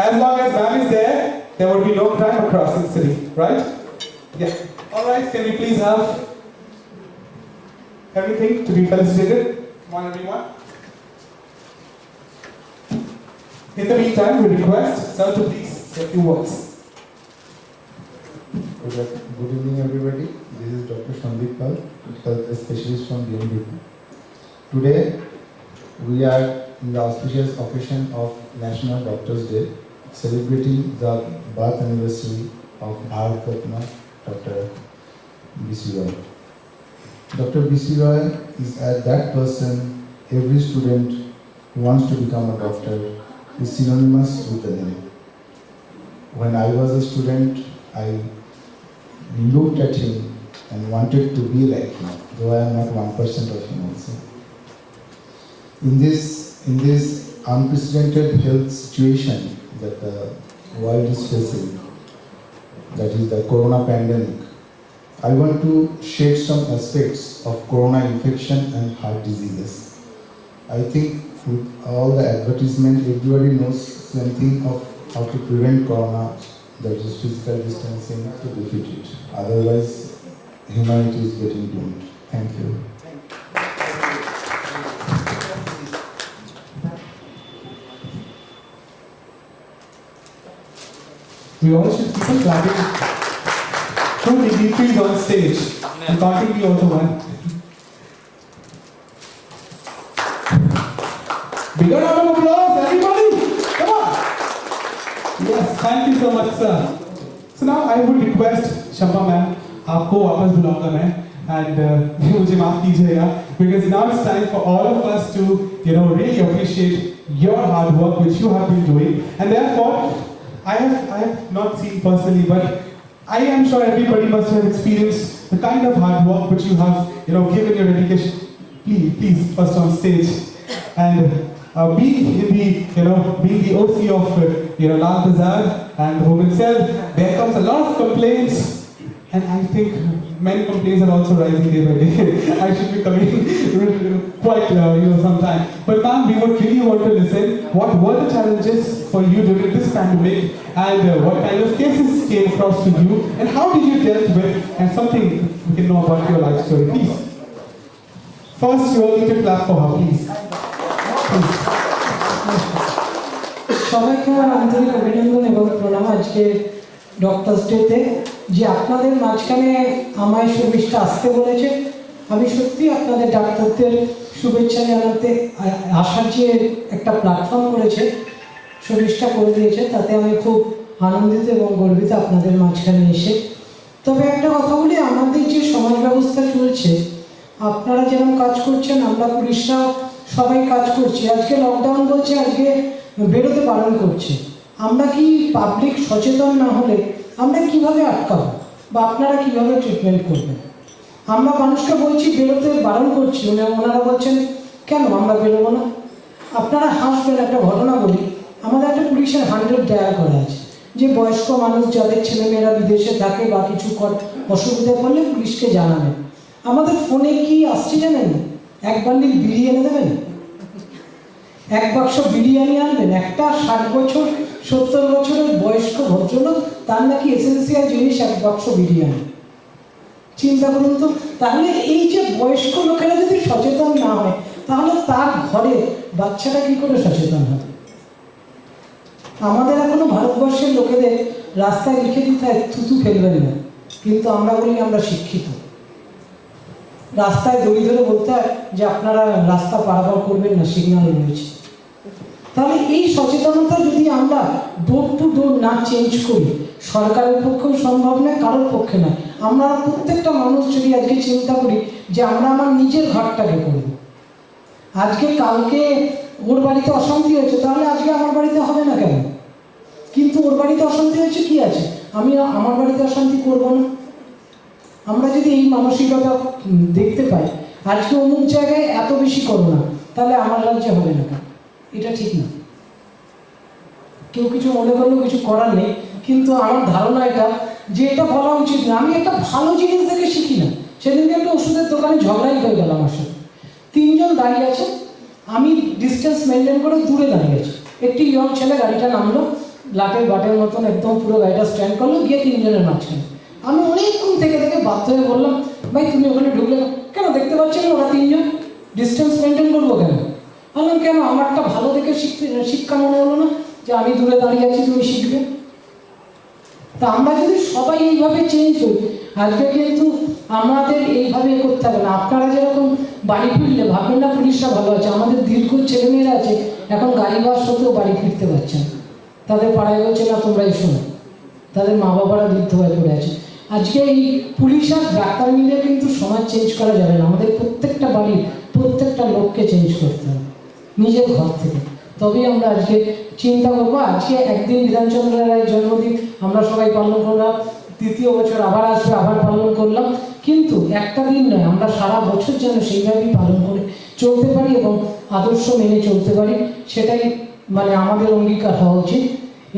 as long as ma'am is there would be no crime across the city, right? Yeah. All right, can we please have everything to be felicitated? Come on, everyone. In the meantime, we request sir to please say a few words. Good evening, everybody. This is Dr. Sandeep Pal, a specialist from BMDP. Today, we are in the auspicious occasion of National Doctors' Day, celebrating the birth anniversary of Bharat Ratna, Dr. B.C. Roy. Dr. B.C. Roy is that person every student who wants to become a doctor is synonymous with the name. When I was a student, I looked at him and wanted to be like him, though I am not 1% of him also. In this unprecedented health situation that the world is facing, that is the corona pandemic, I want to share some aspects of corona infection and heart diseases. I think with all the advertisement, everybody knows something of how to prevent corona, that is physical distancing, to defeat it. Otherwise, humanity is getting doomed. Thank you. We all should keep on clapping. Two dignitaries on stage. And counting me also one. Bigger round of applause, everybody! Come on! Yes, thank you so much, sir. So now I would request Shamba ma'am, आपको वापस बुलाऊंगा मैं, and मुझे माफ कीजिएगा, because now it's time for all of us to, really appreciate your hard work which you have been doing, and therefore I have not seen personally, but I am sure everybody must have experienced the kind of hard work which you have, given your dedication. Please, first on stage, and being the OC of Lal Bazaar and Women Cell, there comes a lot of complaints, and I think many complaints are also rising day by day. I should be coming quite sometime. But ma'am, we would really want to listen. What were the challenges for you during this pandemic, and what kind of cases came across to you, and how did you deal with, and something we can know about your life story, please. First, you all need to clap for her, please. সবাইকে আন্তরিক অভিনন্দন এবং প্রণাম আজকে doctors ডেতে যে আপনাদের মাঝখানে আমায় শুভেচ্ছা আসতে বলেছে। আমি সত্যি আপনাদের ডাক্তারদের শুভেচ্ছা জানাতে আসার যে একটা প্ল্যাটফর্ম করেছে, শুভেচ্ছা করে দিয়েছে, তাতে আমি খুব আনন্দিত এবং গর্বিত আপনাদের মাঝখানে এসে। তবে একটা কথা বলি, আমাদের যে সমাজ ব্যবস্থা চলছে, আপনারা যেরকম কাজ করছেন, আমরা পুলিশরা সবাই কাজ করছি। আজকে লকডাউন বলছে, আজকে বেরোতে বারণ করছে। আমরা কি পাবলিক সচেতন না হলে আমরা কিভাবে আটকাবো, বা আপনারা কিভাবে ট্রিটমেন্ট করবেন? আমরা মানুষকে বলছি বেরোতে বারণ করছি, ওনারা বলছেন কেন আমরা বেরোবো না। আপনারা হাসবেন, একটা ঘটনা বলি। আমাদের একটা পুলিশের 100 ডায়াল করা আছে, যে বয়স্ক মানুষ যাদের ছেলেমেয়েরা বিদেশে থাকে বা কিছু অসুবিধা করলে পুলিশকে জানাবেন। আমাদের ফোনে কি আসছে জানেন? 1 বান্ডিল বিড়ি এনে দেবেন, 1 বাক্স বিরিয়ানি আনবেন। একটা 60 বছর 70 বছরের বয়স্ক ভদ্রলোক, তার নাকি এসেন্সিয়াল জিনিস 1 বাক্স বিরিয়ানি। চিন্তা করুন তো। তাহলে এই যে বয়স্ক লোকেরা যদি সচেতন না হয়, তাহলে তার ঘরে বাচ্চাটা কি করে সচেতন হবে? আমাদের এখনো ভারতবর্ষের লোকেদের রাস্তায় লিখে দিতে হয় থুতু ফেলবেন না, কিন্তু আমরা বলি আমরা শিক্ষিত। রাস্তায় দড়ি ধরে বলতে হয় যে আপনারা রাস্তা পারাপার করবেন না, সিগন্যাল রয়েছে। তাহলে এই সচেতনতা যদি আমরা ডোর টু ডোর না চেঞ্জ করি, সরকারের পক্ষেও সম্ভব নয়, কারোর পক্ষে নয়। আমরা প্রত্যেকটা মানুষ যদি আজকে চিন্তা করি যে আমরা আমার নিজের ঘরটাকে করব। আজকে কালকে ওর বাড়িতে অশান্তি হয়েছে, তাহলে আজকে আমার বাড়িতে হবে না কেন? কিন্তু ওর বাড়িতে অশান্তি হয়েছে, কি আছে, আমি আমার বাড়িতে অশান্তি করব না। আমরা যদি এই মানসিকতা দেখতে পাই, আজকে অমুক জায়গায় এত বেশি করোনা, তাহলে আমার রাজ্যে হবে না কেন? এটা ঠিক না। কেউ কিছু মনে করলেও কিছু করার নেই, কিন্তু আমার ধারণা এটা যে এটা বলা উচিত না। আমি একটা ভালো জিনিস দেখে শিখি না। সেদিনকে একটা ওষুধের দোকানে ঝগড়াই হয়ে গেল আমার সাথে। 3 জন দাঁড়িয়ে আছে, আমি ডিস্টেন্স মেনটেন করে দূরে দাঁড়িয়ে আছি। একটি ইয়ং ছেলে গাড়িটা নামলো, লাটের বাটের মতন একদম পুরো গাড়িটা স্ট্যান্ড করলো, গিয়ে 3 জনের মাঝখানে। আমি অনেকক্ষণ থেকে বাধ্য হয়ে বললাম, ভাই তুমি ওখানে ঢুকলে কেন? দেখতে পাচ্ছেন ওরা 3 জন, ডিস্টেন্স মেনটেন করবো কেন? বললাম কেন, আমারটা ভালো দেখে শিক্ষা মনে হলো না যে আমি দূরে দাঁড়িয়ে আছি, তুমি শিখবে। তা আমরা যদি সবাই এইভাবে চেঞ্জ হই, আজকে কিন্তু আমাদের এইভাবে করতে হবে না। আপনারা যেরকম বাড়ি ফিরলে ভাববেন না পুলিশরা ভালো আছে, আমাদের দীর্ঘ ছেলেমেয়েরা আছে এখন গাড়ি বাস হতেও বাড়ি ফিরতে পারছে না। তাদের পাড়ায় হচ্ছে না তোমরা এসো না, তাদের মা বাবারা বৃদ্ধ হয়ে পড়ে আছে। আজকে এই পুলিশ আর ডাক্তার মিলে কিন্তু সমাজ চেঞ্জ করা যাবে না। আমাদের প্রত্যেকটা বাড়ির প্রত্যেকটা লোককে চেঞ্জ করতে হবে নিজের ঘর থেকে, তবেই আমরা আজকে চিন্তা করবো। আজকে একদিন বিধানচন্দ্র রায়ের জন্মদিন আমরা সবাই পালন করলাম, 3য় বছর আবার আসবে, আবার পালন করলাম, কিন্তু একটা দিন নয়, আমরা সারা বছর যেন সেইভাবেই পালন করে চলতে পারি এবং আদর্শ মেনে চলতে পারি, সেটাই মানে আমাদের অঙ্গীকার হওয়া উচিত।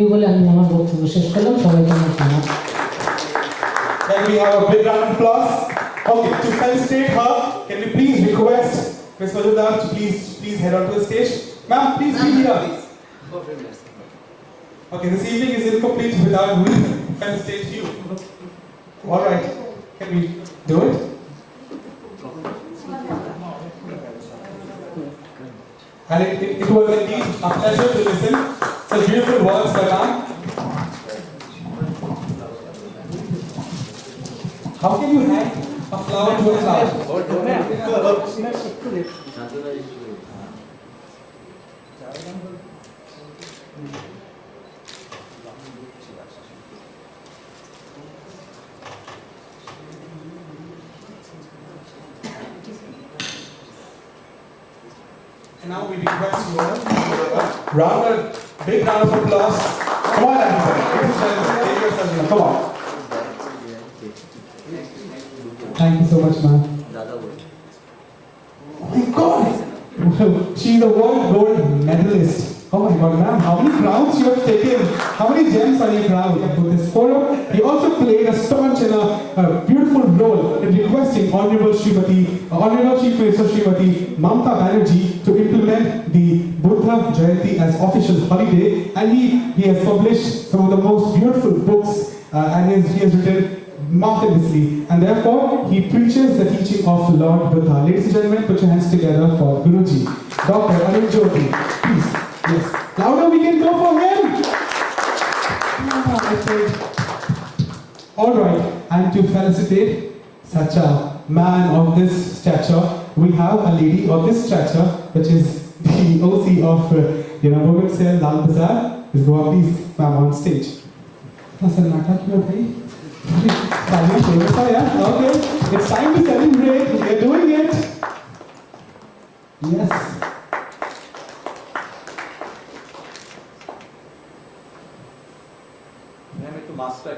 এই বলে আমি আমার বক্তব্য শেষ করলাম। সবাইকে আমার ধন্যবাদ। Can we have a big round of applause? Okay, to felicitate her, can we please request Ms. Majumdar to please head on to the stage? Ma'am, please be here. Okay, this evening is incomplete without we felicitate you. All right, can we do it? And it was indeed a pleasure to listen to beautiful words by ma'am. How can you hang a flower to a flower? And now we request you all a big round of applause. Come on, everybody. Take yourself in. Come on. Thank you so much, ma'am. Oh my God! She's a world gold medalist. Oh my God, ma'am, how many crowns you have taken? How many gems on your crown? For this photo, he also played a staunch and a beautiful role in requesting Honorable Chief Minister Srimati Mamata Banerjee to implement the Buddha Jayanti as official holiday, and he has published some of the most beautiful books and he has written marvelously, and therefore he preaches the teaching of Lord Buddha. Ladies and gentlemen, put your hands together for Guruji, Dr. Arun Jyoti. Please, yes, louder we can go for him. All right, and to felicitate such a man of this stature, we have a lady of this stature, which is the OC of Women's Cell Lal Bazaar. Please go up, please, ma'am, on stage. Okay, it's time to celebrate. We're doing it. Yes. I'm into master.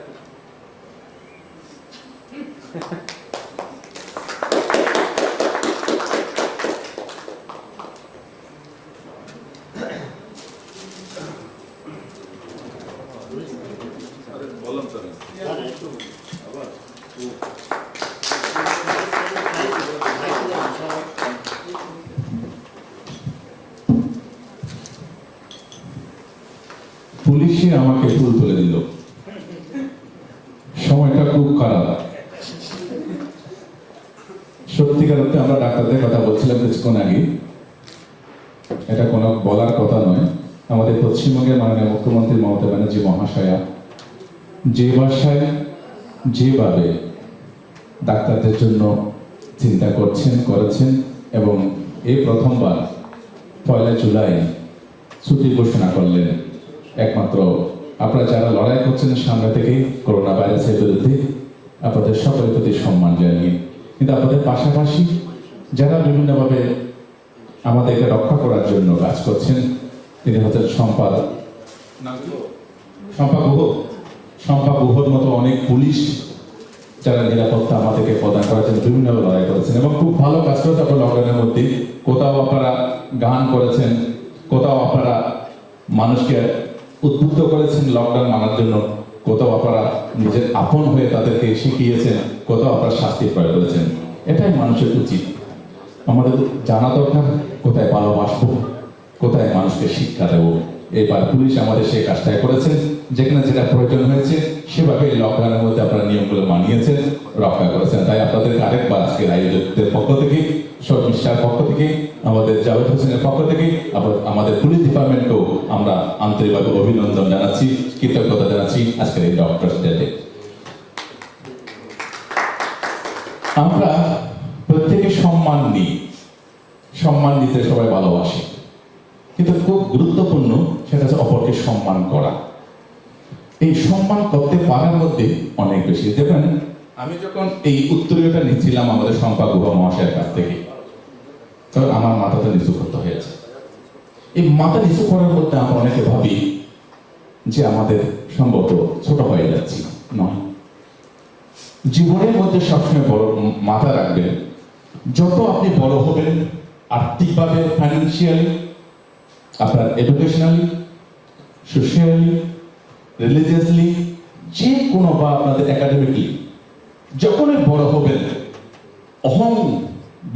পুলিশে আমাকে ফুল তুলে দিল, সময়টা খুব খারাপ। সত্যিকার অর্থে আমরা ডাক্তারদের কথা বলছিলাম কিছুক্ষণ আগে, এটা কোনো বলার কথা নয়। আমাদের পশ্চিমবঙ্গের মাননীয় মুখ্যমন্ত্রী মমতা ব্যানার্জি মহাশয়া যে ভাষায় যেভাবে ডাক্তারদের জন্য চিন্তা করেছেন এবং এই প্রথমবার 1 জুলাই ছুটি ঘোষণা করলেন। একমাত্র আপনারা যারা লড়াই করছেন সামনে থেকে করোনা ভাইরাসের বিরুদ্ধে, আপনাদের সকলের প্রতি সম্মান জানিয়ে, কিন্তু আপনাদের পাশাপাশি যারা বিভিন্নভাবে আমাদেরকে রক্ষা করার জন্য কাজ করছেন, তিনি হচ্ছেন শম্পা গুহর মতো অনেক পুলিশ যারা নিরাপত্তা আমাদেরকে প্রদান করেছেন, বিভিন্নভাবে লড়াই করেছেন এবং খুব ভালো কাজ করেছে। আপনার লকডাউনের মধ্যে কোথাও আপনারা গান করেছেন, কোথাও আপনারা মানুষকে উদ্বুদ্ধ করেছেন লকডাউন মানার জন্য, কোথাও আপনারা নিজের আপন হয়ে তাদেরকে শিখিয়েছেন, কোথাও আপনারা শাস্তি প্রয়োগ করেছেন। এটাই মানুষের উচিত। আমাদের জানা দরকার কোথায় ভালোবাসবো, কোথায় মানুষকে শিক্ষা দেবো। এবার পুলিশ আমাদের সেই কাজটাই করেছেন, যেখানে যেটা প্রয়োজন হয়েছে সেভাবে লকডাউনের মধ্যে আপনারা নিয়মগুলো মানিয়েছেন, রক্ষা করেছেন। তাই আপনাদেরকে আরেকবার আজকের আয়োজকদের পক্ষ থেকে, শর্মিষ্ঠার পক্ষ থেকে, আমাদের জাভেদ হোসেনের পক্ষ থেকে, আমাদের পুলিশ ডিপার্টমেন্টকেও আমরা আন্তরিকভাবে অভিনন্দন জানাচ্ছি, কৃতজ্ঞতা জানাচ্ছি আজকের এই ডক্টরস ডেতে। আমরা প্রত্যেকে সম্মান নিই, সম্মান দিতে সবাই ভালোবাসে, কিন্তু খুব গুরুত্বপূর্ণ সেটা হচ্ছে অপরকে সম্মান করা। এই সম্মান করতে পারার মধ্যে অনেক বেশি। দেখেন, আমি যখন এই উত্তরীয়টা নিচ্ছিলাম আমাদের শম্পা গুহ মহাশয়ের কাছ থেকে, তখন আমার মাথাটা নিচু করতে হয়েছে। এই মাথা নিচু করার মধ্যে আমরা অনেকে ভাবি যে আমাদের সম্ভবত ছোট হয়ে যাচ্ছি। নয়, জীবনের মধ্যে সবসময় বড় মাথা রাখবেন। যত আপনি বড় হবেন আর্থিকভাবে, ফাইন্যান্সিয়ালি, আপনার এডুকেশনালি, সোশিয়ালি, রিলিজিয়াসলি, যে কোনো বা আপনাদের একাডেমিকলি যখনই বড় হবেন, অহং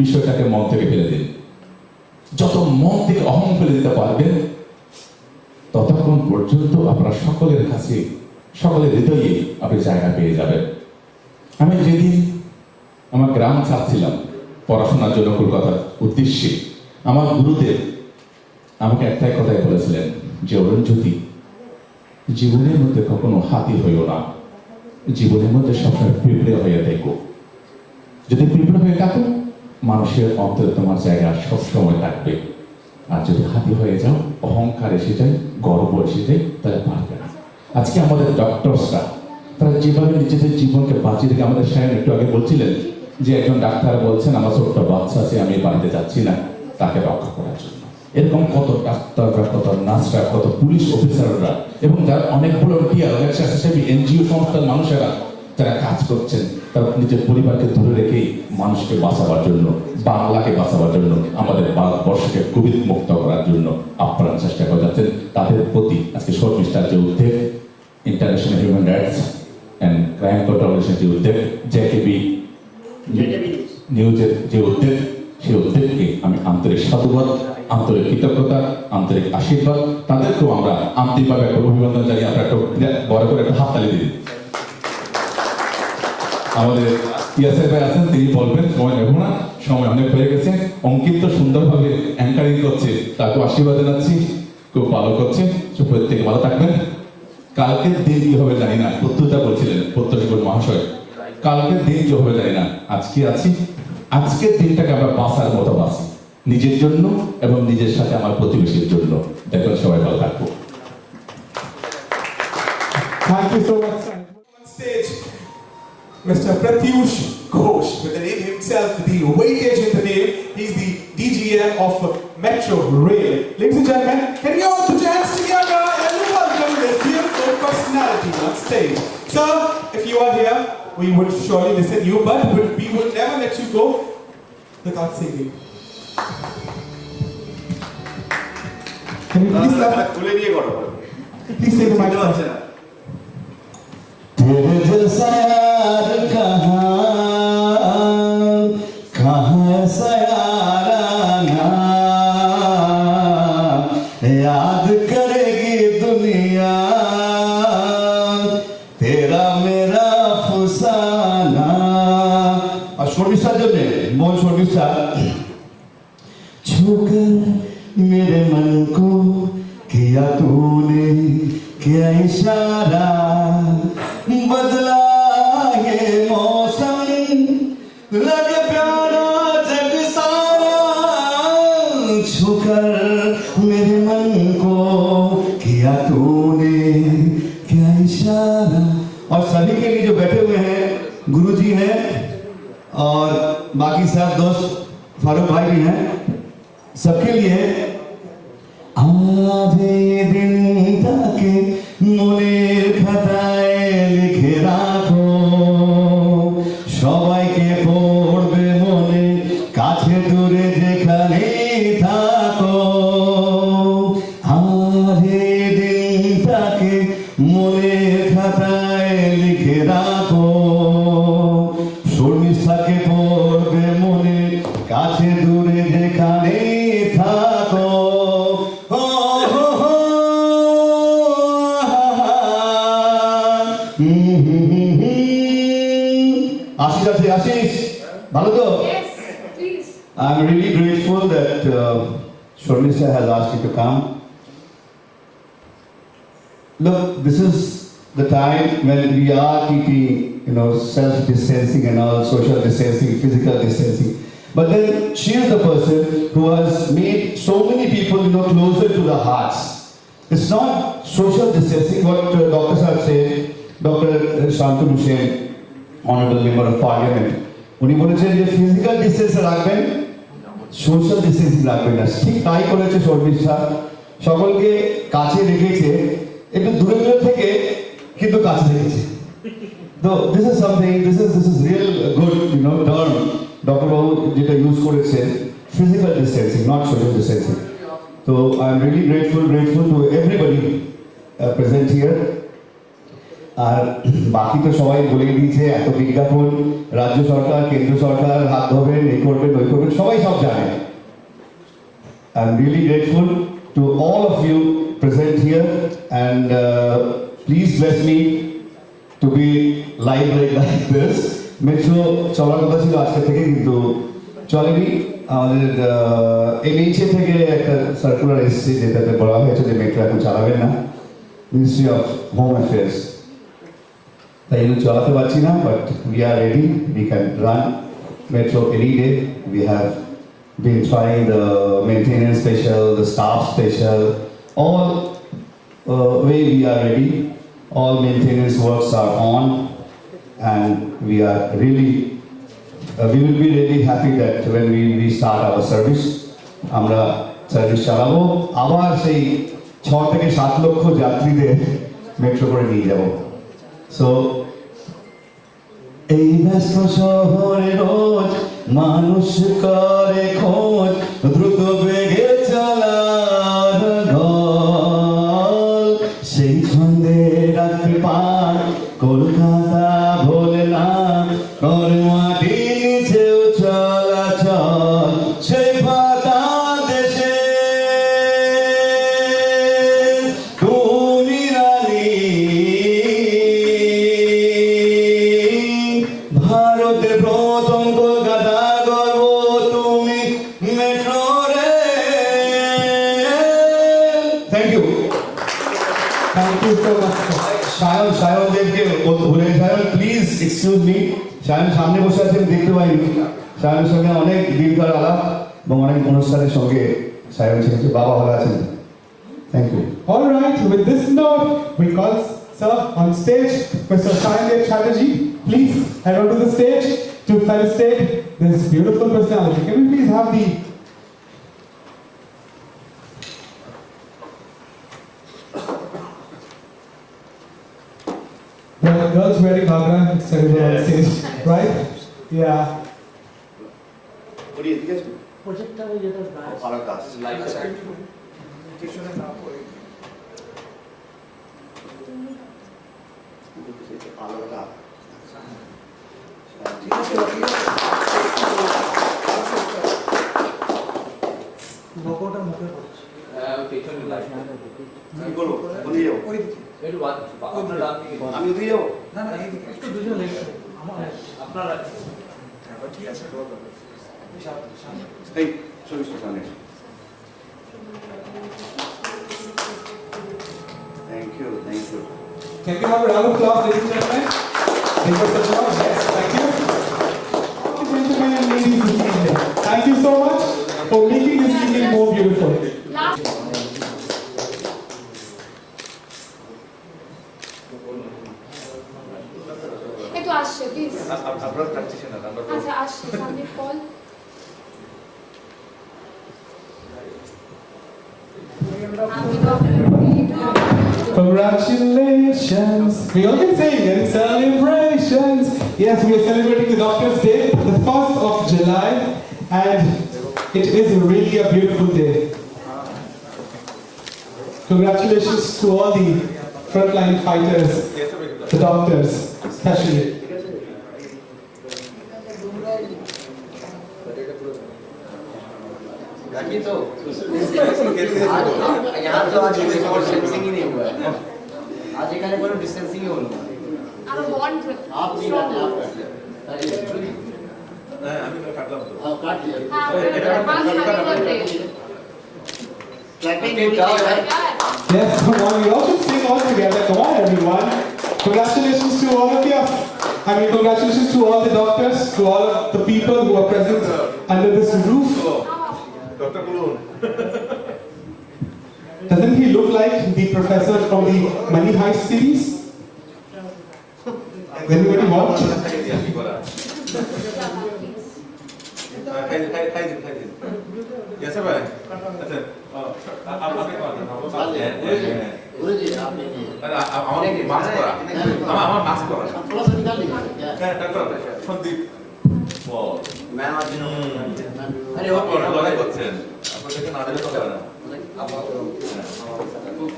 বিষয়টাকে মন থেকে ফেলে দিন। যত মন থেকে অহং ফেলে দিতে পারবেন, ততক্ষণ পর্যন্ত আপনার সকলের কাছে, সকলের হৃদয়ে আপনি জায়গা পেয়ে যাবেন। আমি যেদিন আমার গ্রাম ছাড়ছিলাম পড়াশোনার জন্য কলকাতার উদ্দেশ্যে, আমার গুরুদেব আমাকে একটাই কথাই বলেছিলেন যে অরুণজ্যোতি, জীবনের মধ্যে কখনো হাতি হইও না, জীবনের মধ্যে সবসময় পিঁপড়ে হয়ে দেখো। যদি পিঁপড়ে হয়ে থাকো, মানুষের অন্তরে তোমার জায়গা সবসময় থাকবে। আর যদি হাতি হয়ে যাও, অহংকার এসে যায়, গর্ব এসে যায়, তাহলে পারবে না। আজকে আমাদের ডক্টরসরা তারা যেভাবে নিজেদের জীবনকে বাঁচিয়ে রেখে, আমাদের সাহেব একটু আগে বলছিলেন যে একজন ডাক্তার বলছেন আমার ছোট্ট বাচ্চা আছে, আমি বাড়িতে যাচ্ছি না তাকে রক্ষা করার জন্য। এরকম কত ডাক্তাররা, কত নার্সরা, কত পুলিশ অফিসাররা এবং যারা অনেক ভলান্টিয়ার, অনেক স্বেচ্ছাসেবী এনজিও সংস্থার মানুষেরা যারা কাজ করছেন, তারা নিজের পরিবারকে ধরে রেখেই মানুষকে বাঁচাবার জন্য, বাংলাকে বাঁচাবার জন্য, আমাদের ভারতবর্ষকে কোভিড মুক্ত করার জন্য আপ্রাণ চেষ্টা করে যাচ্ছেন। তাদের প্রতি আজকে শর্মিষ্ঠার যে উদ্যোগ, international human rights and crime কন্ট্রোলেশন যে উদ্যোগ, JKB নিউজের যে উদ্যোগ, সেই উদ্যোগকে আমি আন্তরিক সাধুবাদ, আন্তরিক কৃতজ্ঞতা, আন্তরিক আশীর্বাদ, তাদেরকেও আমরা আন্তরিকভাবে একটা অভিনন্দন জানিয়ে আমরা একটা বড় করে একটা হাততালি দিই। আমাদের ইয়াসের ভাই আছেন, তিনি বলবেন, সময় নেব না, সময় অনেক হয়ে গেছে। অঙ্কিত তো সুন্দরভাবে অ্যাঙ্কারিং করছে, তাকে আশীর্বাদ জানাচ্ছি, খুব ভালো করছে। প্রত্যেকে ভালো থাকবেন। কালকের দিন কি হবে জানি না, প্রত্যুষটা বলছিলেন প্রত্যুষ মহাশয়, কালকের দিন কি হবে জানি না, আজকে আছি, আজকের দিনটাকে আমরা বাঁচার মতো বাঁচি, নিজের জন্য এবং নিজের সাথে আমার প্রতিবেশীর জন্য। দেখুন সবাই ভালো থাকবো। Thank you so much. On stage, Mr. Pratyush Ghosh, with the name himself, the weightage in the name. He's the DGM of Metro Rail. Ladies and gentlemen, can we all put your hands together and welcome this beautiful personality on stage. Sir, if you are here, we would surely listen to you, but we would never let you go without singing. Can you please start? Please take the microphone. तेरे जैसा यार कहाँ ऐसा यार आना, याद करेगी दुनिया तेरा मेरा फुसाना। और शोरमिस्टर जो ने बोल शोरमिस्टर छूकर मेरे मन को किया तूने, क्या इशारा बदला ये मौसम, लगे प्यारा जग सारा, छूकर मेरे मन को किया तूने, क्या इशारा। और सभी के लिए जो बैठे हुए हैं, गुरुजी हैं और बाकी सब दोस्त फारूक भाई भी हैं, सबके लिए आज ये दिन ताके মনের খাতায় লিখে রাখো, সবাইকে পড়বে মনে, কাছে দূরে যেখানে থাকো। আর এই দিনটাকে মনের খাতায় লিখে রাখো, শর্মিষ্ঠাকে পড়বে মনে, কাছে দূরে যেখানে থাকো। Ashish, Balato? Yes, please. I'm really grateful that Shormista has asked me to come. Look, this is the time when we are keeping, self-distancing and all, social distancing, physical distancing. But then she is the person who has made so many people, closer to the hearts. It's not social distancing, what doctors have said, Dr. Shantanu Hussain, Honorable Member of Parliament, উনি বলেছেন যে physical distance রাখবেন, social ডিসটেন্সিং রাখবেন না। ঠিক তাই করেছে শর্মিষ্ঠা, সকলকে কাছে রেখেছে, একটু দূরে দূরে থেকে কিন্তু কাছে রেখেছে। তো this is something, this is real good term doctor Babu যেটা ইউজ করেছেন, physical distancing, not social distancing. তো I am really grateful to everybody present here. আর বাকি তো সবাই বলে দিয়েছে, এত বিজ্ঞাপন, রাজ্য সরকার কেন্দ্র সরকার হাত ধরবেন, এই করবেন ওই করবেন, সবাই সব জানে। I am really grateful to all of you present here and please bless me to be live like this. Metro চলার কথা ছিল আজকে থেকে, কিন্তু চলেনি। আমাদের এমএইচএ থেকে একটা সার্কুলার এসেছে যেটাতে বলা হয়েছে যে মেট্রো এখন চালাবেন না, মিনিস্ট্রি অফ হোম অ্যাফেয়ার্স। তাই জন্য চালাতে পারছি না, but we are ready, we can run metro any day. We have been trying the maintenance special, the staff special, all way we are ready, all maintenance works are on, and we are really we will be really happy that when we start our service, আমরা service চালাবো, আবার সেই 6 থেকে 7 লক্ষ যাত্রীদের metro করে নিয়ে যাব। সো এই ব্যস্ত শহরে রোজ মানুষ করে খোঁজ, দ্রুত বেগে চলার ঢল, সেই ছন্দে রাখতে পার কলকাতা ভোলে না, ওর মাটি নিচেও চলাচল, সেই পাতা দেশে তুমি রানী, ভারতের প্রথম কলকাতা গর্ব তুমি, metro rail. so much. Sayan দেবকে ভুলে Sayan please excuse me Sayan সামনে বসে আছেন দেখতে পাইনি সায়নের সঙ্গে অনেক দীর্ঘার আলাপ এবং অনেক অনুষ্ঠানের সঙ্গে সায়ন ছিলেন বাবা ভালো আছেন thank you All right, with this note, we call sir on stage, Mr. Sayandev Chatterjee. Please head on to the stage to felicitate this beautiful personality. Can we please have the girls wearing ghagra, it's terrible on stage, right? Yeah. What do you think? প্রজেক্টটা যেটা Paragas. Light. লোগোটা মুখে পড়ছে পেছনে light কি করবো বলে যাও একটু আপনার ডান দিকে আমি দিয়ে যাবো না না এইদিকে একটু দুজন লেগে আমার আপনার ঠিক আছে এই চল্লিশ সামনে thank you Can you have a round of applause, ladies and gentlemen? Thank you so much. Yes, thank you. Gentlemen and ladies this evening, thank you so much for making this evening more beautiful. একটু আসছে please আপনারা practitioner আমরা আচ্ছা আসছে সামনের call Congratulations. We all can sing and celebrations. Yes, we are celebrating the Doctor's Day, the 1st of July, and it is really a beautiful day. Congratulations to all the frontline fighters, the doctors, especially. तो यहाँ तो आज distancing ही नहीं हुआ है आज एक कोई डिस्टेंसिंग ही होना আর বন্ড आप नहीं करते आप करते हैं अभी मैं काट लूँ हाँ काट दिया Yes, come on, we all should sing all together. Come on, everyone. Congratulations to all of you. Congratulations to all the doctors, to all of the people who are present under this roof. Dr. Kulun. Doesn't he look like the professor from the Money Heist series? Anybody watch? Yes, sir. अरे okay লড়াই করছেন আপনাদেরকে না দিলে তো হবে না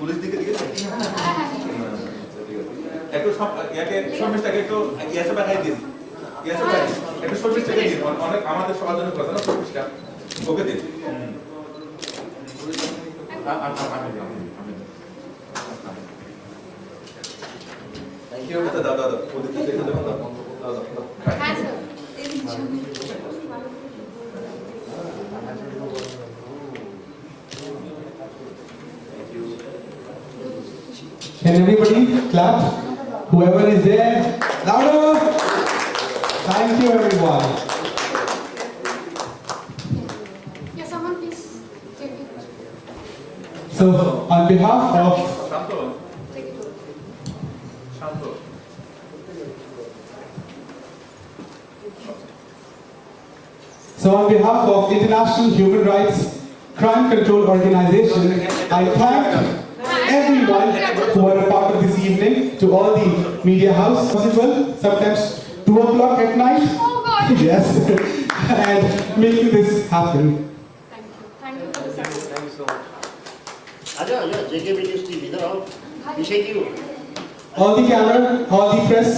police দিকে দিকে একটু সব ইয়াকে শর্মিষ্ঠাকে একটু ইয়াসে পাঠাই দিন ইয়াসে ভাই একটু শর্মিষ্ঠাকে দিন অনেক আমাদের সবার জন্য কথা না শর্মিষ্ঠা ওকে দিন থ্যাংক ইউ দাদা ওদিকে দেখে দেবেন দাদা হ্যাঁ sir Can everybody clap? Whoever is there, louder! Thank you, everyone. Yes, someone please take it. So, on behalf of International Human Rights Crime Control Organization, I thank everyone who are a part of this evening, to all the media house, possible, sometimes 2 o'clock at night. Oh God! Yes, and making this happen. Thank you for the support. Thank you so much. आजा JKB News TV इधर आओ पीछे क्यों All the camera, all the press,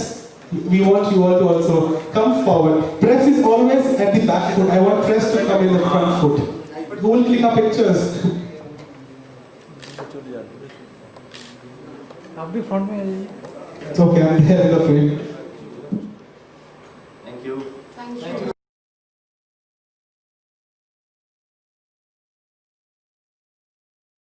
we want you all to also come forward. Press is always at the back foot. I want press to come in the front foot. Who will click our pictures? आप भी front में It's okay, I'm there in the frame.